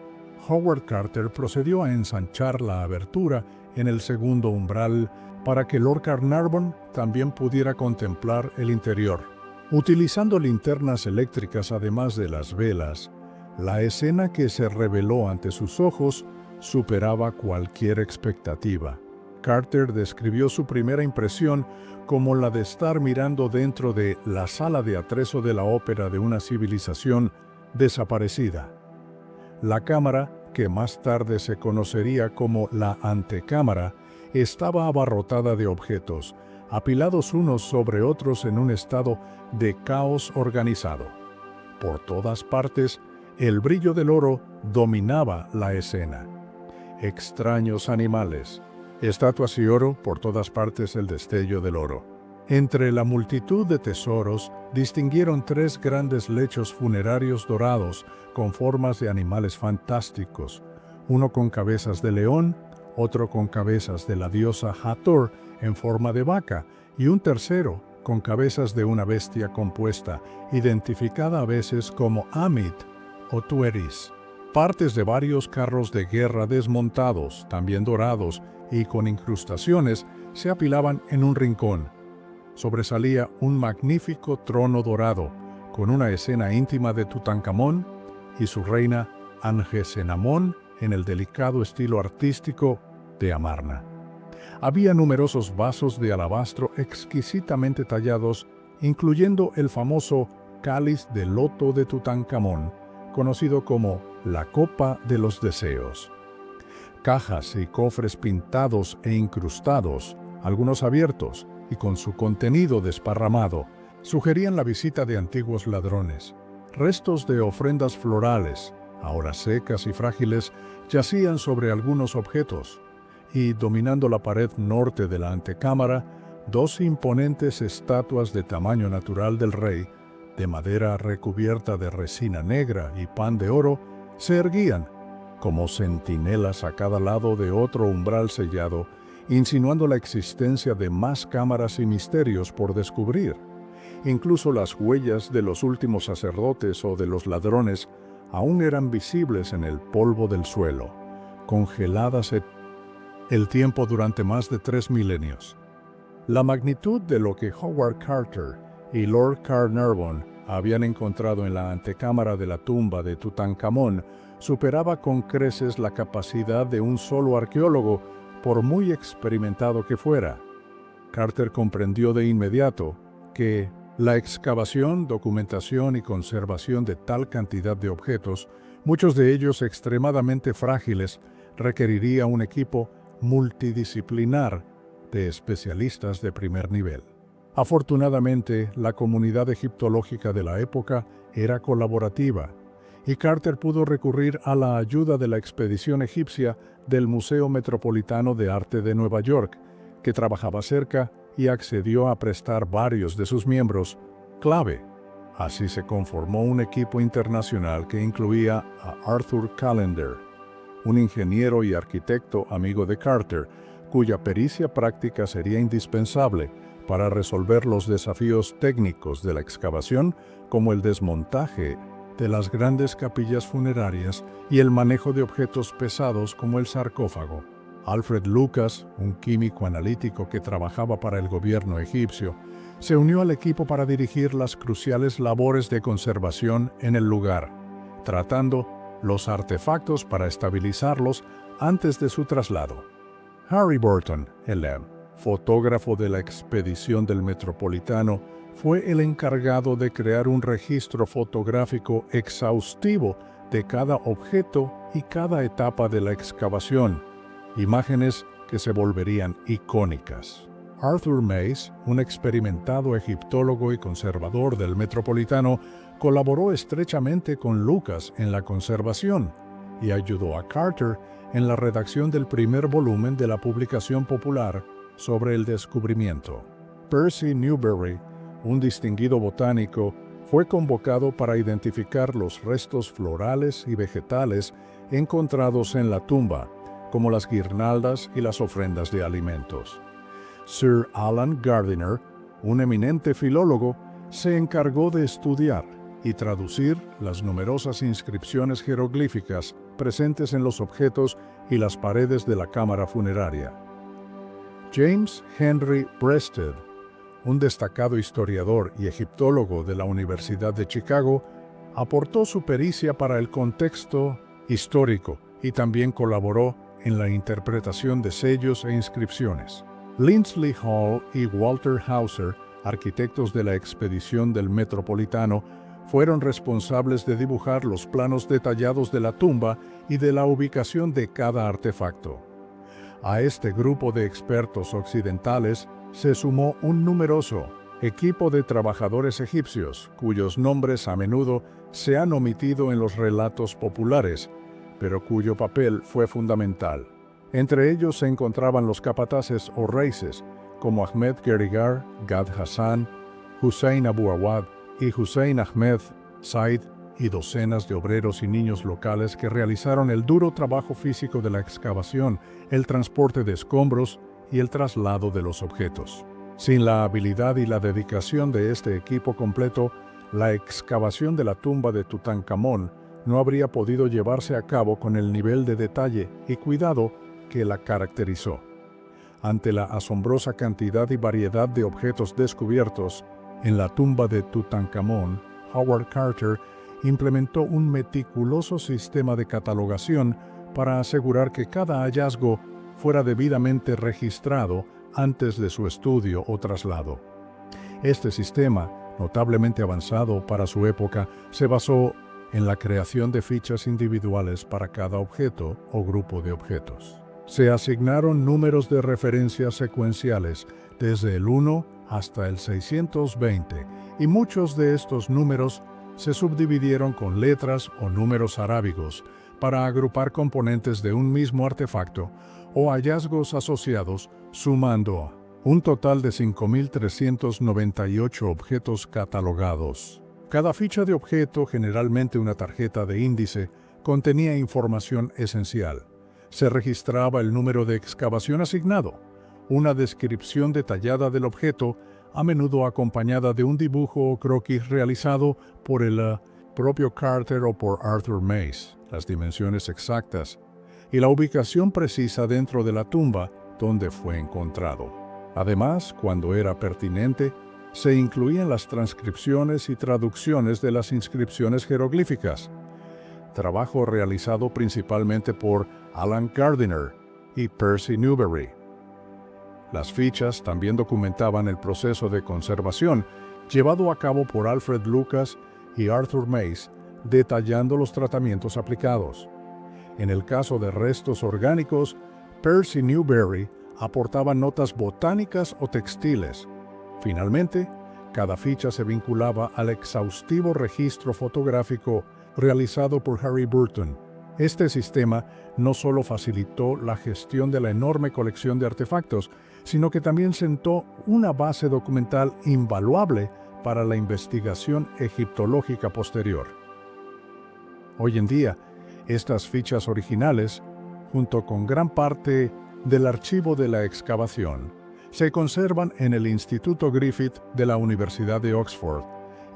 Howard Carter procedió a ensanchar la abertura en el segundo umbral para que Lord Carnarvon también pudiera contemplar el interior. Utilizando linternas eléctricas además de las velas, la escena que se reveló ante sus ojos superaba cualquier expectativa. Carter describió su primera impresión como la de estar mirando dentro de la sala de atrezo de la ópera de una civilización desaparecida. La cámara, que más tarde se conocería como la antecámara, estaba abarrotada de objetos, apilados unos sobre otros en un estado de caos organizado. Por todas partes, el brillo del oro dominaba la escena. Extraños animales, estatuas y oro, por todas partes el destello del oro. Entre la multitud de tesoros, distinguieron 3 grandes lechos funerarios dorados con formas de animales fantásticos, uno con cabezas de león, otro con cabezas de la diosa Hathor en forma de vaca y un tercero con cabezas de una bestia compuesta, identificada a veces como Amit o Tueris. Partes de varios carros de guerra desmontados, también dorados y con incrustaciones, se apilaban en un rincón. Sobresalía un magnífico trono dorado, con una escena íntima de Tutankamón y su reina Angesenamón en el delicado estilo artístico de Amarna. Había numerosos vasos de alabastro exquisitamente tallados, incluyendo el famoso cáliz de loto de Tutankamón, conocido como la Copa de los Deseos. Cajas y cofres pintados e incrustados, algunos abiertos y con su contenido desparramado, sugerían la visita de antiguos ladrones. Restos de ofrendas florales, ahora secas y frágiles, yacían sobre algunos objetos, y dominando la pared norte de la antecámara, 2 imponentes estatuas de tamaño natural del rey, de madera recubierta de resina negra y pan de oro, se erguían, como centinelas a cada lado de otro umbral sellado, insinuando la existencia de más cámaras y misterios por descubrir. Incluso las huellas de los últimos sacerdotes o de los ladrones aún eran visibles en el polvo del suelo, congeladas el tiempo durante más de 3 milenios. La magnitud de lo que Howard Carter y Lord Carnarvon habían encontrado en la antecámara de la tumba de Tutankamón superaba con creces la capacidad de un solo arqueólogo, por muy experimentado que fuera. Carter comprendió de inmediato que la excavación, documentación y conservación de tal cantidad de objetos, muchos de ellos extremadamente frágiles, requeriría un equipo multidisciplinar de especialistas de primer nivel. Afortunadamente, la comunidad egiptológica de la época era colaborativa, y Carter pudo recurrir a la ayuda de la expedición egipcia del Museo Metropolitano de Arte de Nueva York, que trabajaba cerca y accedió a prestar varios de sus miembros clave. Así se conformó un equipo internacional que incluía a Arthur Callender, un ingeniero y arquitecto amigo de Carter, cuya pericia práctica sería indispensable para resolver los desafíos técnicos de la excavación, como el desmontaje de las grandes capillas funerarias y el manejo de objetos pesados como el sarcófago. Alfred Lucas, un químico analítico que trabajaba para el gobierno egipcio, se unió al equipo para dirigir las cruciales labores de conservación en el lugar, tratando los artefactos para estabilizarlos antes de su traslado. Harry Burton, el fotógrafo de la expedición del Metropolitano, fue el encargado de crear un registro fotográfico exhaustivo de cada objeto y cada etapa de la excavación, imágenes que se volverían icónicas. Arthur Mace, un experimentado egiptólogo y conservador del Metropolitano, colaboró estrechamente con Lucas en la conservación y ayudó a Carter en la redacción del primer volumen de la publicación popular sobre el descubrimiento. Percy Newberry, un distinguido botánico, fue convocado para identificar los restos florales y vegetales encontrados en la tumba, como las guirnaldas y las ofrendas de alimentos. Sir Alan Gardiner, un eminente filólogo, se encargó de estudiar y traducir las numerosas inscripciones jeroglíficas presentes en los objetos y las paredes de la cámara funeraria. James Henry Breasted, un destacado historiador y egiptólogo de la Universidad de Chicago, aportó su pericia para el contexto histórico y también colaboró en la interpretación de sellos e inscripciones. Lindsley Hall y Walter Hauser, arquitectos de la expedición del Metropolitano, fueron responsables de dibujar los planos detallados de la tumba y de la ubicación de cada artefacto. A este grupo de expertos occidentales se sumó un numeroso equipo de trabajadores egipcios, cuyos nombres a menudo se han omitido en los relatos populares, pero cuyo papel fue fundamental. Entre ellos se encontraban los capataces o reises, como Ahmed Gerigar, Gad Hassan, Hussein Abu Awad y Hussein Ahmed Said, y docenas de obreros y niños locales que realizaron el duro trabajo físico de la excavación, el transporte de escombros y el traslado de los objetos. Sin la habilidad y la dedicación de este equipo completo, la excavación de la tumba de Tutankamón no habría podido llevarse a cabo con el nivel de detalle y cuidado que la caracterizó. Ante la asombrosa cantidad y variedad de objetos descubiertos en la tumba de Tutankamón, Howard Carter implementó un meticuloso sistema de catalogación para asegurar que cada hallazgo fuera debidamente registrado antes de su estudio o traslado. Este sistema, notablemente avanzado para su época, se basó en la creación de fichas individuales para cada objeto o grupo de objetos. Se asignaron números de referencia secuenciales desde el 1 hasta el 620, y muchos de estos números se subdividieron con letras o números arábigos para agrupar componentes de un mismo artefacto o hallazgos asociados, sumando un total de 5.398 objetos catalogados. Cada ficha de objeto, generalmente una tarjeta de índice, contenía información esencial. Se registraba el número de excavación asignado, una descripción detallada del objeto, a menudo acompañada de un dibujo o croquis realizado por el propio Carter o por Arthur Mace, las dimensiones exactas y la ubicación precisa dentro de la tumba donde fue encontrado. Además, cuando era pertinente, se incluían las transcripciones y traducciones de las inscripciones jeroglíficas, trabajo realizado principalmente por Alan Gardiner y Percy Newberry. Las fichas también documentaban el proceso de conservación llevado a cabo por Alfred Lucas y Arthur Mace, detallando los tratamientos aplicados. En el caso de restos orgánicos, Percy Newberry aportaba notas botánicas o textiles. Finalmente, cada ficha se vinculaba al exhaustivo registro fotográfico realizado por Harry Burton. Este sistema no solo facilitó la gestión de la enorme colección de artefactos, sino que también sentó una base documental invaluable para la investigación egiptológica posterior. Hoy en día, estas fichas originales, junto con gran parte del archivo de la excavación, se conservan en el Instituto Griffith de la Universidad de Oxford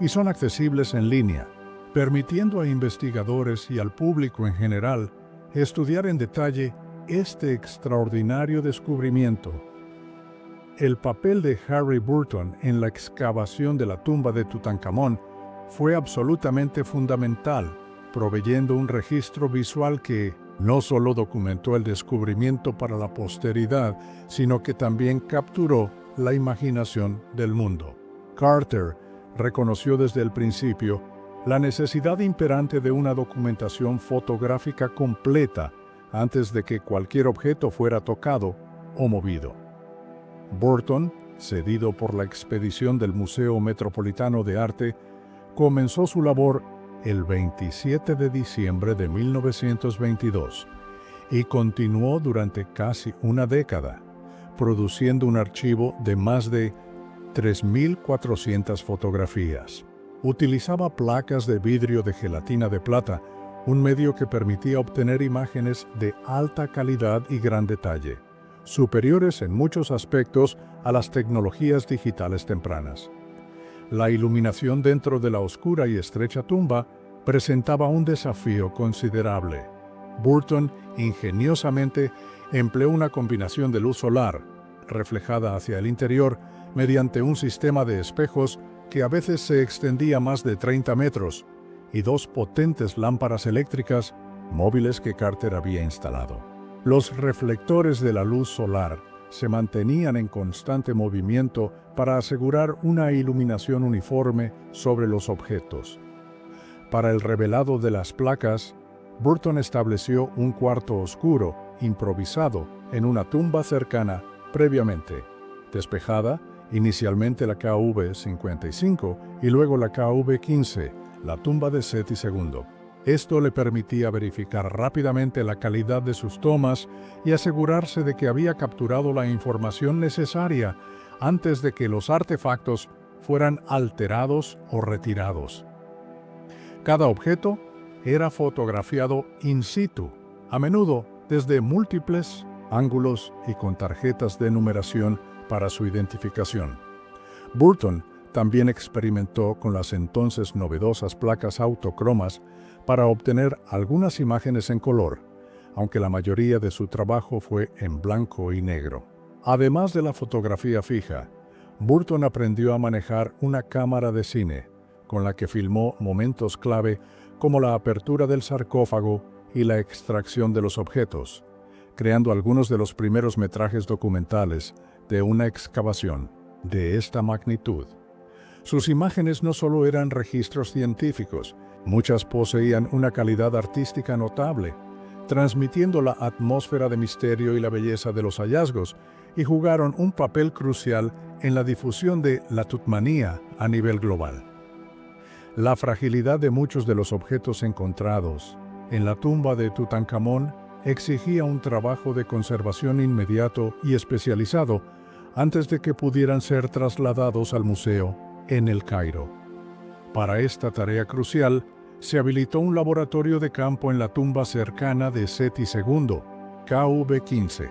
y son accesibles en línea, permitiendo a investigadores y al público en general estudiar en detalle este extraordinario descubrimiento. El papel de Harry Burton en la excavación de la tumba de Tutankamón fue absolutamente fundamental, proveyendo un registro visual que no solo documentó el descubrimiento para la posteridad, sino que también capturó la imaginación del mundo. Carter reconoció desde el principio la necesidad imperante de una documentación fotográfica completa antes de que cualquier objeto fuera tocado o movido. Burton, cedido por la expedición del Museo Metropolitano de Arte, comenzó su labor el 27 de diciembre de 1922 y continuó durante casi una década, produciendo un archivo de más de 3.400 fotografías. Utilizaba placas de vidrio de gelatina de plata, un medio que permitía obtener imágenes de alta calidad y gran detalle, superiores en muchos aspectos a las tecnologías digitales tempranas. La iluminación dentro de la oscura y estrecha tumba presentaba un desafío considerable. Burton ingeniosamente empleó una combinación de luz solar, reflejada hacia el interior mediante un sistema de espejos que a veces se extendía más de 30 metros, y dos potentes lámparas eléctricas móviles que Carter había instalado. Los reflectores de la luz solar se mantenían en constante movimiento para asegurar una iluminación uniforme sobre los objetos, Para el revelado de las placas, Burton estableció un cuarto oscuro, improvisado, en una tumba cercana previamente, despejada, inicialmente la KV-55 y luego la KV-15, la tumba de Seti II. Esto le permitía verificar rápidamente la calidad de sus tomas y asegurarse de que había capturado la información necesaria antes de que los artefactos fueran alterados o retirados. Cada objeto era fotografiado in situ, a menudo desde múltiples ángulos y con tarjetas de numeración para su identificación. Burton también experimentó con las entonces novedosas placas autocromas para obtener algunas imágenes en color, aunque la mayoría de su trabajo fue en blanco y negro. Además de la fotografía fija, Burton aprendió a manejar una cámara de cine, con la que filmó momentos clave como la apertura del sarcófago y la extracción de los objetos, creando algunos de los primeros metrajes documentales de una excavación de esta magnitud. Sus imágenes no solo eran registros científicos, muchas poseían una calidad artística notable, transmitiendo la atmósfera de misterio y la belleza de los hallazgos, y jugaron un papel crucial en la difusión de la tutmanía a nivel global. La fragilidad de muchos de los objetos encontrados en la tumba de Tutankamón exigía un trabajo de conservación inmediato y especializado antes de que pudieran ser trasladados al museo en El Cairo. Para esta tarea crucial, se habilitó un laboratorio de campo en la tumba cercana de Seti II, KV-15.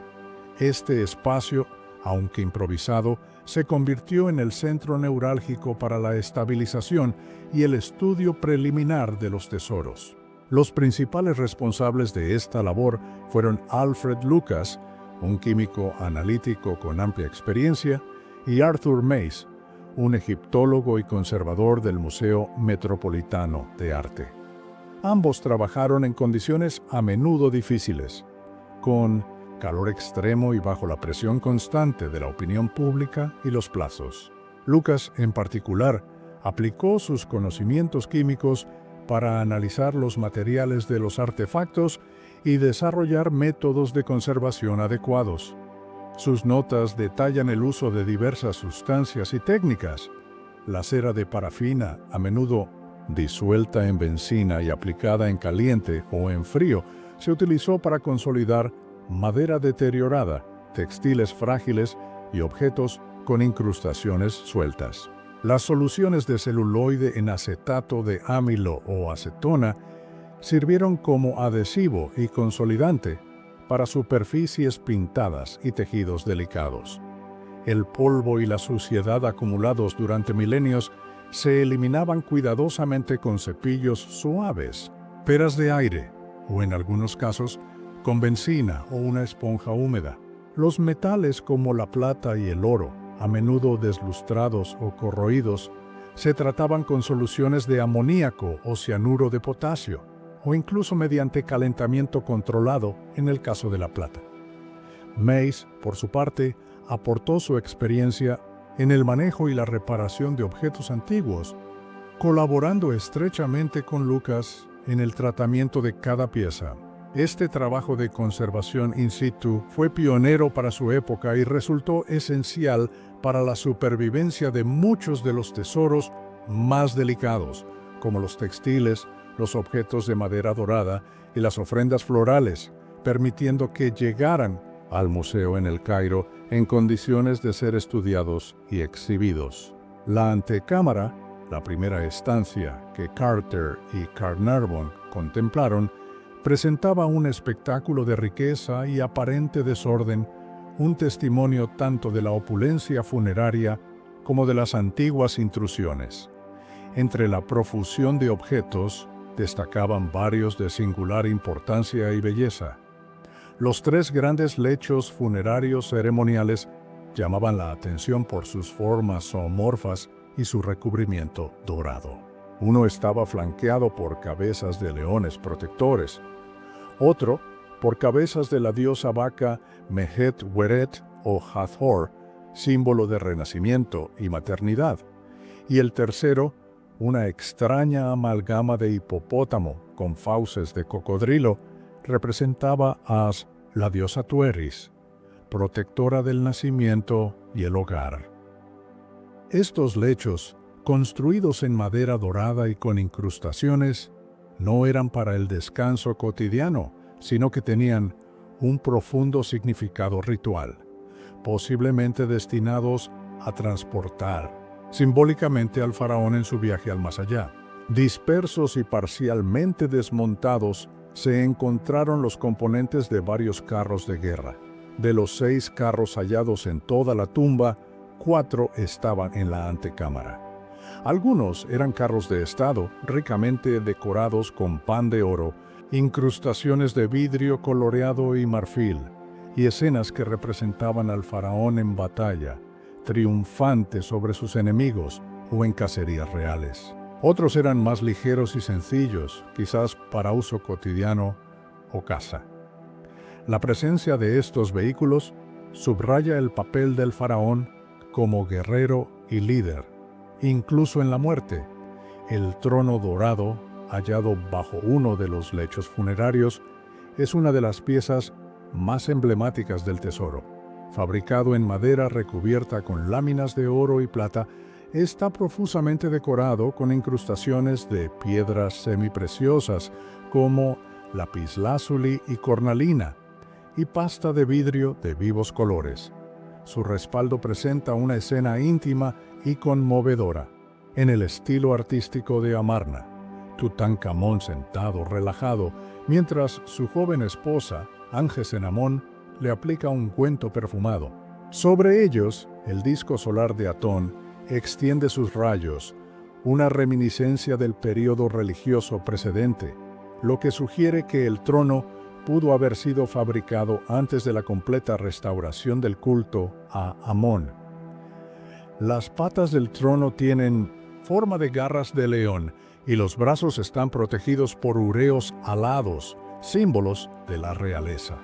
Este espacio, aunque improvisado, se convirtió en el centro neurálgico para la estabilización y el estudio preliminar de los tesoros. Los principales responsables de esta labor fueron Alfred Lucas, un químico analítico con amplia experiencia, y Arthur Mace, un egiptólogo y conservador del Museo Metropolitano de Arte. Ambos trabajaron en condiciones a menudo difíciles, con calor extremo y bajo la presión constante de la opinión pública y los plazos. Lucas, en particular, aplicó sus conocimientos químicos para analizar los materiales de los artefactos y desarrollar métodos de conservación adecuados. Sus notas detallan el uso de diversas sustancias y técnicas. La cera de parafina, a menudo disuelta en benzina y aplicada en caliente o en frío, se utilizó para consolidar madera deteriorada, textiles frágiles y objetos con incrustaciones sueltas. Las soluciones de celuloide en acetato de amilo o acetona sirvieron como adhesivo y consolidante para superficies pintadas y tejidos delicados. El polvo y la suciedad acumulados durante milenios se eliminaban cuidadosamente con cepillos suaves, peras de aire o, en algunos casos, con benzina o una esponja húmeda. Los metales como la plata y el oro, a menudo deslustrados o corroídos, se trataban con soluciones de amoníaco o cianuro de potasio, o incluso mediante calentamiento controlado en el caso de la plata. Mace, por su parte, aportó su experiencia en el manejo y la reparación de objetos antiguos, colaborando estrechamente con Lucas en el tratamiento de cada pieza. Este trabajo de conservación in situ fue pionero para su época y resultó esencial para la supervivencia de muchos de los tesoros más delicados, como los textiles, los objetos de madera dorada y las ofrendas florales, permitiendo que llegaran al museo en El Cairo en condiciones de ser estudiados y exhibidos. La antecámara, la primera estancia que Carter y Carnarvon contemplaron, presentaba un espectáculo de riqueza y aparente desorden, un testimonio tanto de la opulencia funeraria como de las antiguas intrusiones. Entre la profusión de objetos, destacaban varios de singular importancia y belleza. Los 3 grandes lechos funerarios ceremoniales llamaban la atención por sus formas zoomorfas y su recubrimiento dorado. Uno estaba flanqueado por cabezas de leones protectores, otro por cabezas de la diosa vaca Mehet Weret o Hathor, símbolo de renacimiento y maternidad, y el tercero una extraña amalgama de hipopótamo con fauces de cocodrilo, representaba a la diosa Tueris, protectora del nacimiento y el hogar. Estos lechos, construidos en madera dorada y con incrustaciones, no eran para el descanso cotidiano, sino que tenían un profundo significado ritual, posiblemente destinados a transportar simbólicamente al faraón en su viaje al más allá. Dispersos y parcialmente desmontados, se encontraron los componentes de varios carros de guerra. De los 6 carros hallados en toda la tumba, 4 estaban en la antecámara. Algunos eran carros de estado, ricamente decorados con pan de oro, incrustaciones de vidrio coloreado y marfil, y escenas que representaban al faraón en batalla, triunfante sobre sus enemigos o en cacerías reales. Otros eran más ligeros y sencillos, quizás para uso cotidiano o caza. La presencia de estos vehículos subraya el papel del faraón como guerrero y líder, incluso en la muerte. El trono dorado, hallado bajo uno de los lechos funerarios, es una de las piezas más emblemáticas del tesoro. Fabricado en madera recubierta con láminas de oro y plata, está profusamente decorado con incrustaciones de piedras semipreciosas como lapislázuli y cornalina, y pasta de vidrio de vivos colores. Su respaldo presenta una escena íntima y conmovedora, en el estilo artístico de Amarna. Tutankamón sentado, relajado, mientras su joven esposa, Angesenamón, le aplica un ungüento perfumado. Sobre ellos, el disco solar de Atón extiende sus rayos, una reminiscencia del período religioso precedente, lo que sugiere que el trono pudo haber sido fabricado antes de la completa restauración del culto a Amón. Las patas del trono tienen forma de garras de león y los brazos están protegidos por ureos alados, símbolos de la realeza.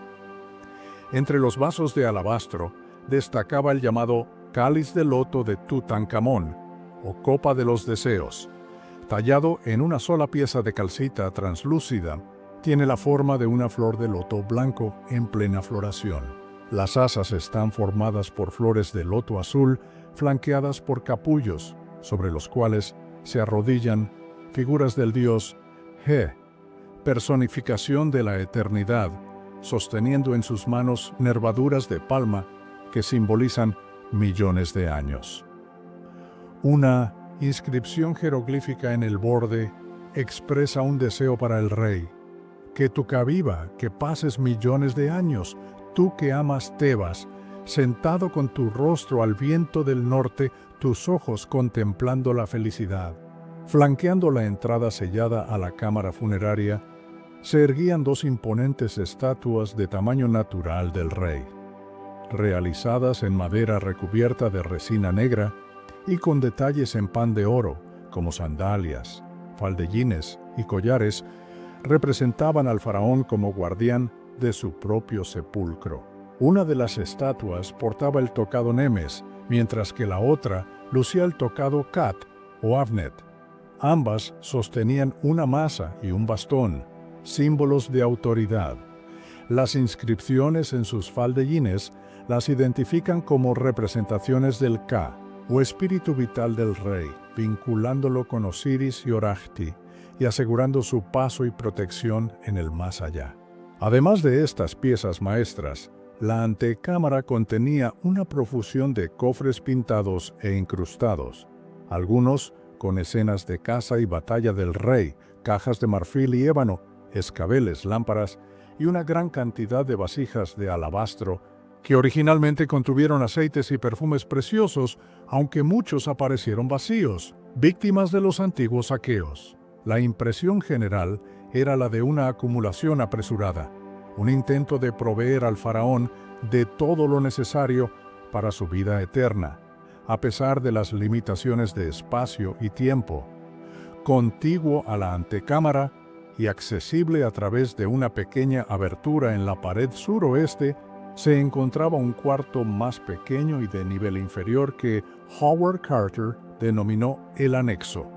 Entre los vasos de alabastro destacaba el llamado cáliz de loto de Tutankamón, o copa de los deseos. Tallado en una sola pieza de calcita translúcida, tiene la forma de una flor de loto blanco en plena floración. Las asas están formadas por flores de loto azul, flanqueadas por capullos, sobre los cuales se arrodillan figuras del dios He, personificación de la eternidad, sosteniendo en sus manos nervaduras de palma que simbolizan millones de años. Una inscripción jeroglífica en el borde expresa un deseo para el rey: que tu viva, que pases millones de años, tú que amas Tebas, sentado con tu rostro al viento del norte, tus ojos contemplando la felicidad. Flanqueando la entrada sellada a la cámara funeraria, se erguían 2 imponentes estatuas de tamaño natural del rey, realizadas en madera recubierta de resina negra y con detalles en pan de oro, como sandalias, faldellines y collares, representaban al faraón como guardián de su propio sepulcro. Una de las estatuas portaba el tocado Nemes, mientras que la otra lucía el tocado Kat o Avnet. Ambas sostenían una maza y un bastón, símbolos de autoridad. Las inscripciones en sus faldellines las identifican como representaciones del Ka, o espíritu vital del rey, vinculándolo con Osiris y Orachti y asegurando su paso y protección en el más allá. Además de estas piezas maestras, la antecámara contenía una profusión de cofres pintados e incrustados, algunos con escenas de caza y batalla del rey, cajas de marfil y ébano, escabeles, lámparas y una gran cantidad de vasijas de alabastro que originalmente contuvieron aceites y perfumes preciosos, aunque muchos aparecieron vacíos, víctimas de los antiguos saqueos. La impresión general era la de una acumulación apresurada, un intento de proveer al faraón de todo lo necesario para su vida eterna, a pesar de las limitaciones de espacio y tiempo. Contiguo a la antecámara y accesible a través de una pequeña abertura en la pared suroeste, se encontraba un cuarto más pequeño y de nivel inferior que Howard Carter denominó el anexo.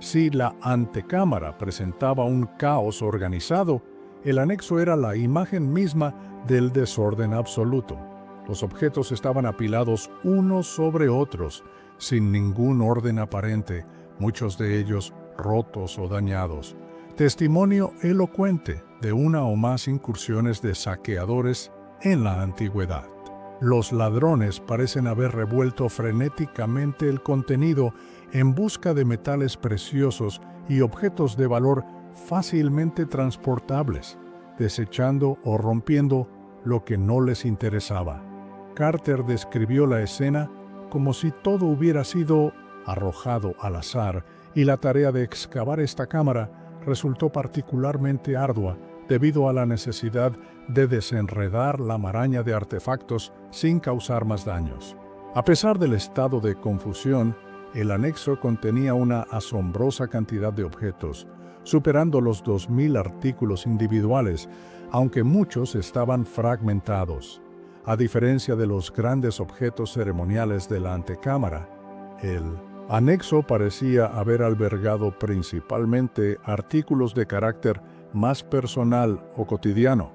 Si la antecámara presentaba un caos organizado, el anexo era la imagen misma del desorden absoluto. Los objetos estaban apilados unos sobre otros, sin ningún orden aparente, muchos de ellos rotos o dañados. Testimonio elocuente de una o más incursiones de saqueadores en la antigüedad. Los ladrones parecen haber revuelto frenéticamente el contenido en busca de metales preciosos y objetos de valor fácilmente transportables, desechando o rompiendo lo que no les interesaba. Carter describió la escena como si todo hubiera sido arrojado al azar y la tarea de excavar esta cámara resultó particularmente ardua debido a la necesidad de desenredar la maraña de artefactos sin causar más daños. A pesar del estado de confusión, el anexo contenía una asombrosa cantidad de objetos, superando los 2.000 artículos individuales, aunque muchos estaban fragmentados. A diferencia de los grandes objetos ceremoniales de la antecámara, el anexo parecía haber albergado principalmente artículos de carácter más personal o cotidiano,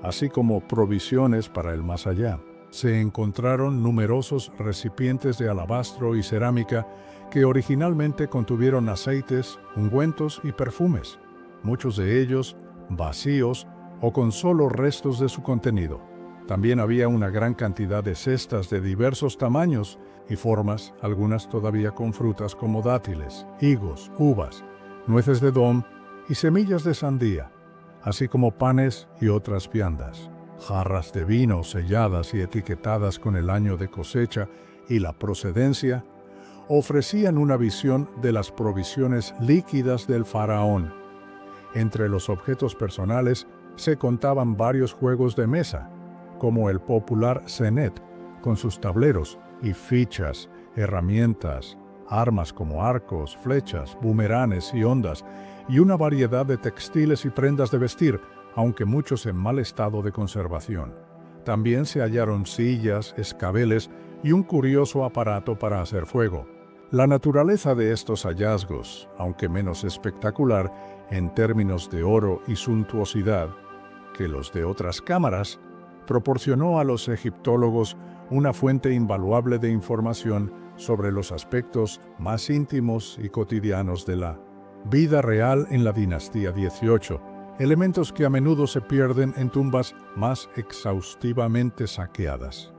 así como provisiones para el más allá. Se encontraron numerosos recipientes de alabastro y cerámica que originalmente contuvieron aceites, ungüentos y perfumes, muchos de ellos vacíos o con solo restos de su contenido. También había una gran cantidad de cestas de diversos tamaños y formas, algunas todavía con frutas como dátiles, higos, uvas, nueces de dom y semillas de sandía, así como panes y otras viandas. Jarras de vino selladas y etiquetadas con el año de cosecha y la procedencia ofrecían una visión de las provisiones líquidas del faraón. Entre los objetos personales se contaban varios juegos de mesa, como el popular Senet, con sus tableros y fichas, herramientas, armas como arcos, flechas, bumeranes y ondas, y una variedad de textiles y prendas de vestir, aunque muchos en mal estado de conservación. También se hallaron sillas, escabeles y un curioso aparato para hacer fuego. La naturaleza de estos hallazgos, aunque menos espectacular en términos de oro y suntuosidad que los de otras cámaras, proporcionó a los egiptólogos una fuente invaluable de información sobre los aspectos más íntimos y cotidianos de la vida real en la dinastía XVIII, elementos que a menudo se pierden en tumbas más exhaustivamente saqueadas.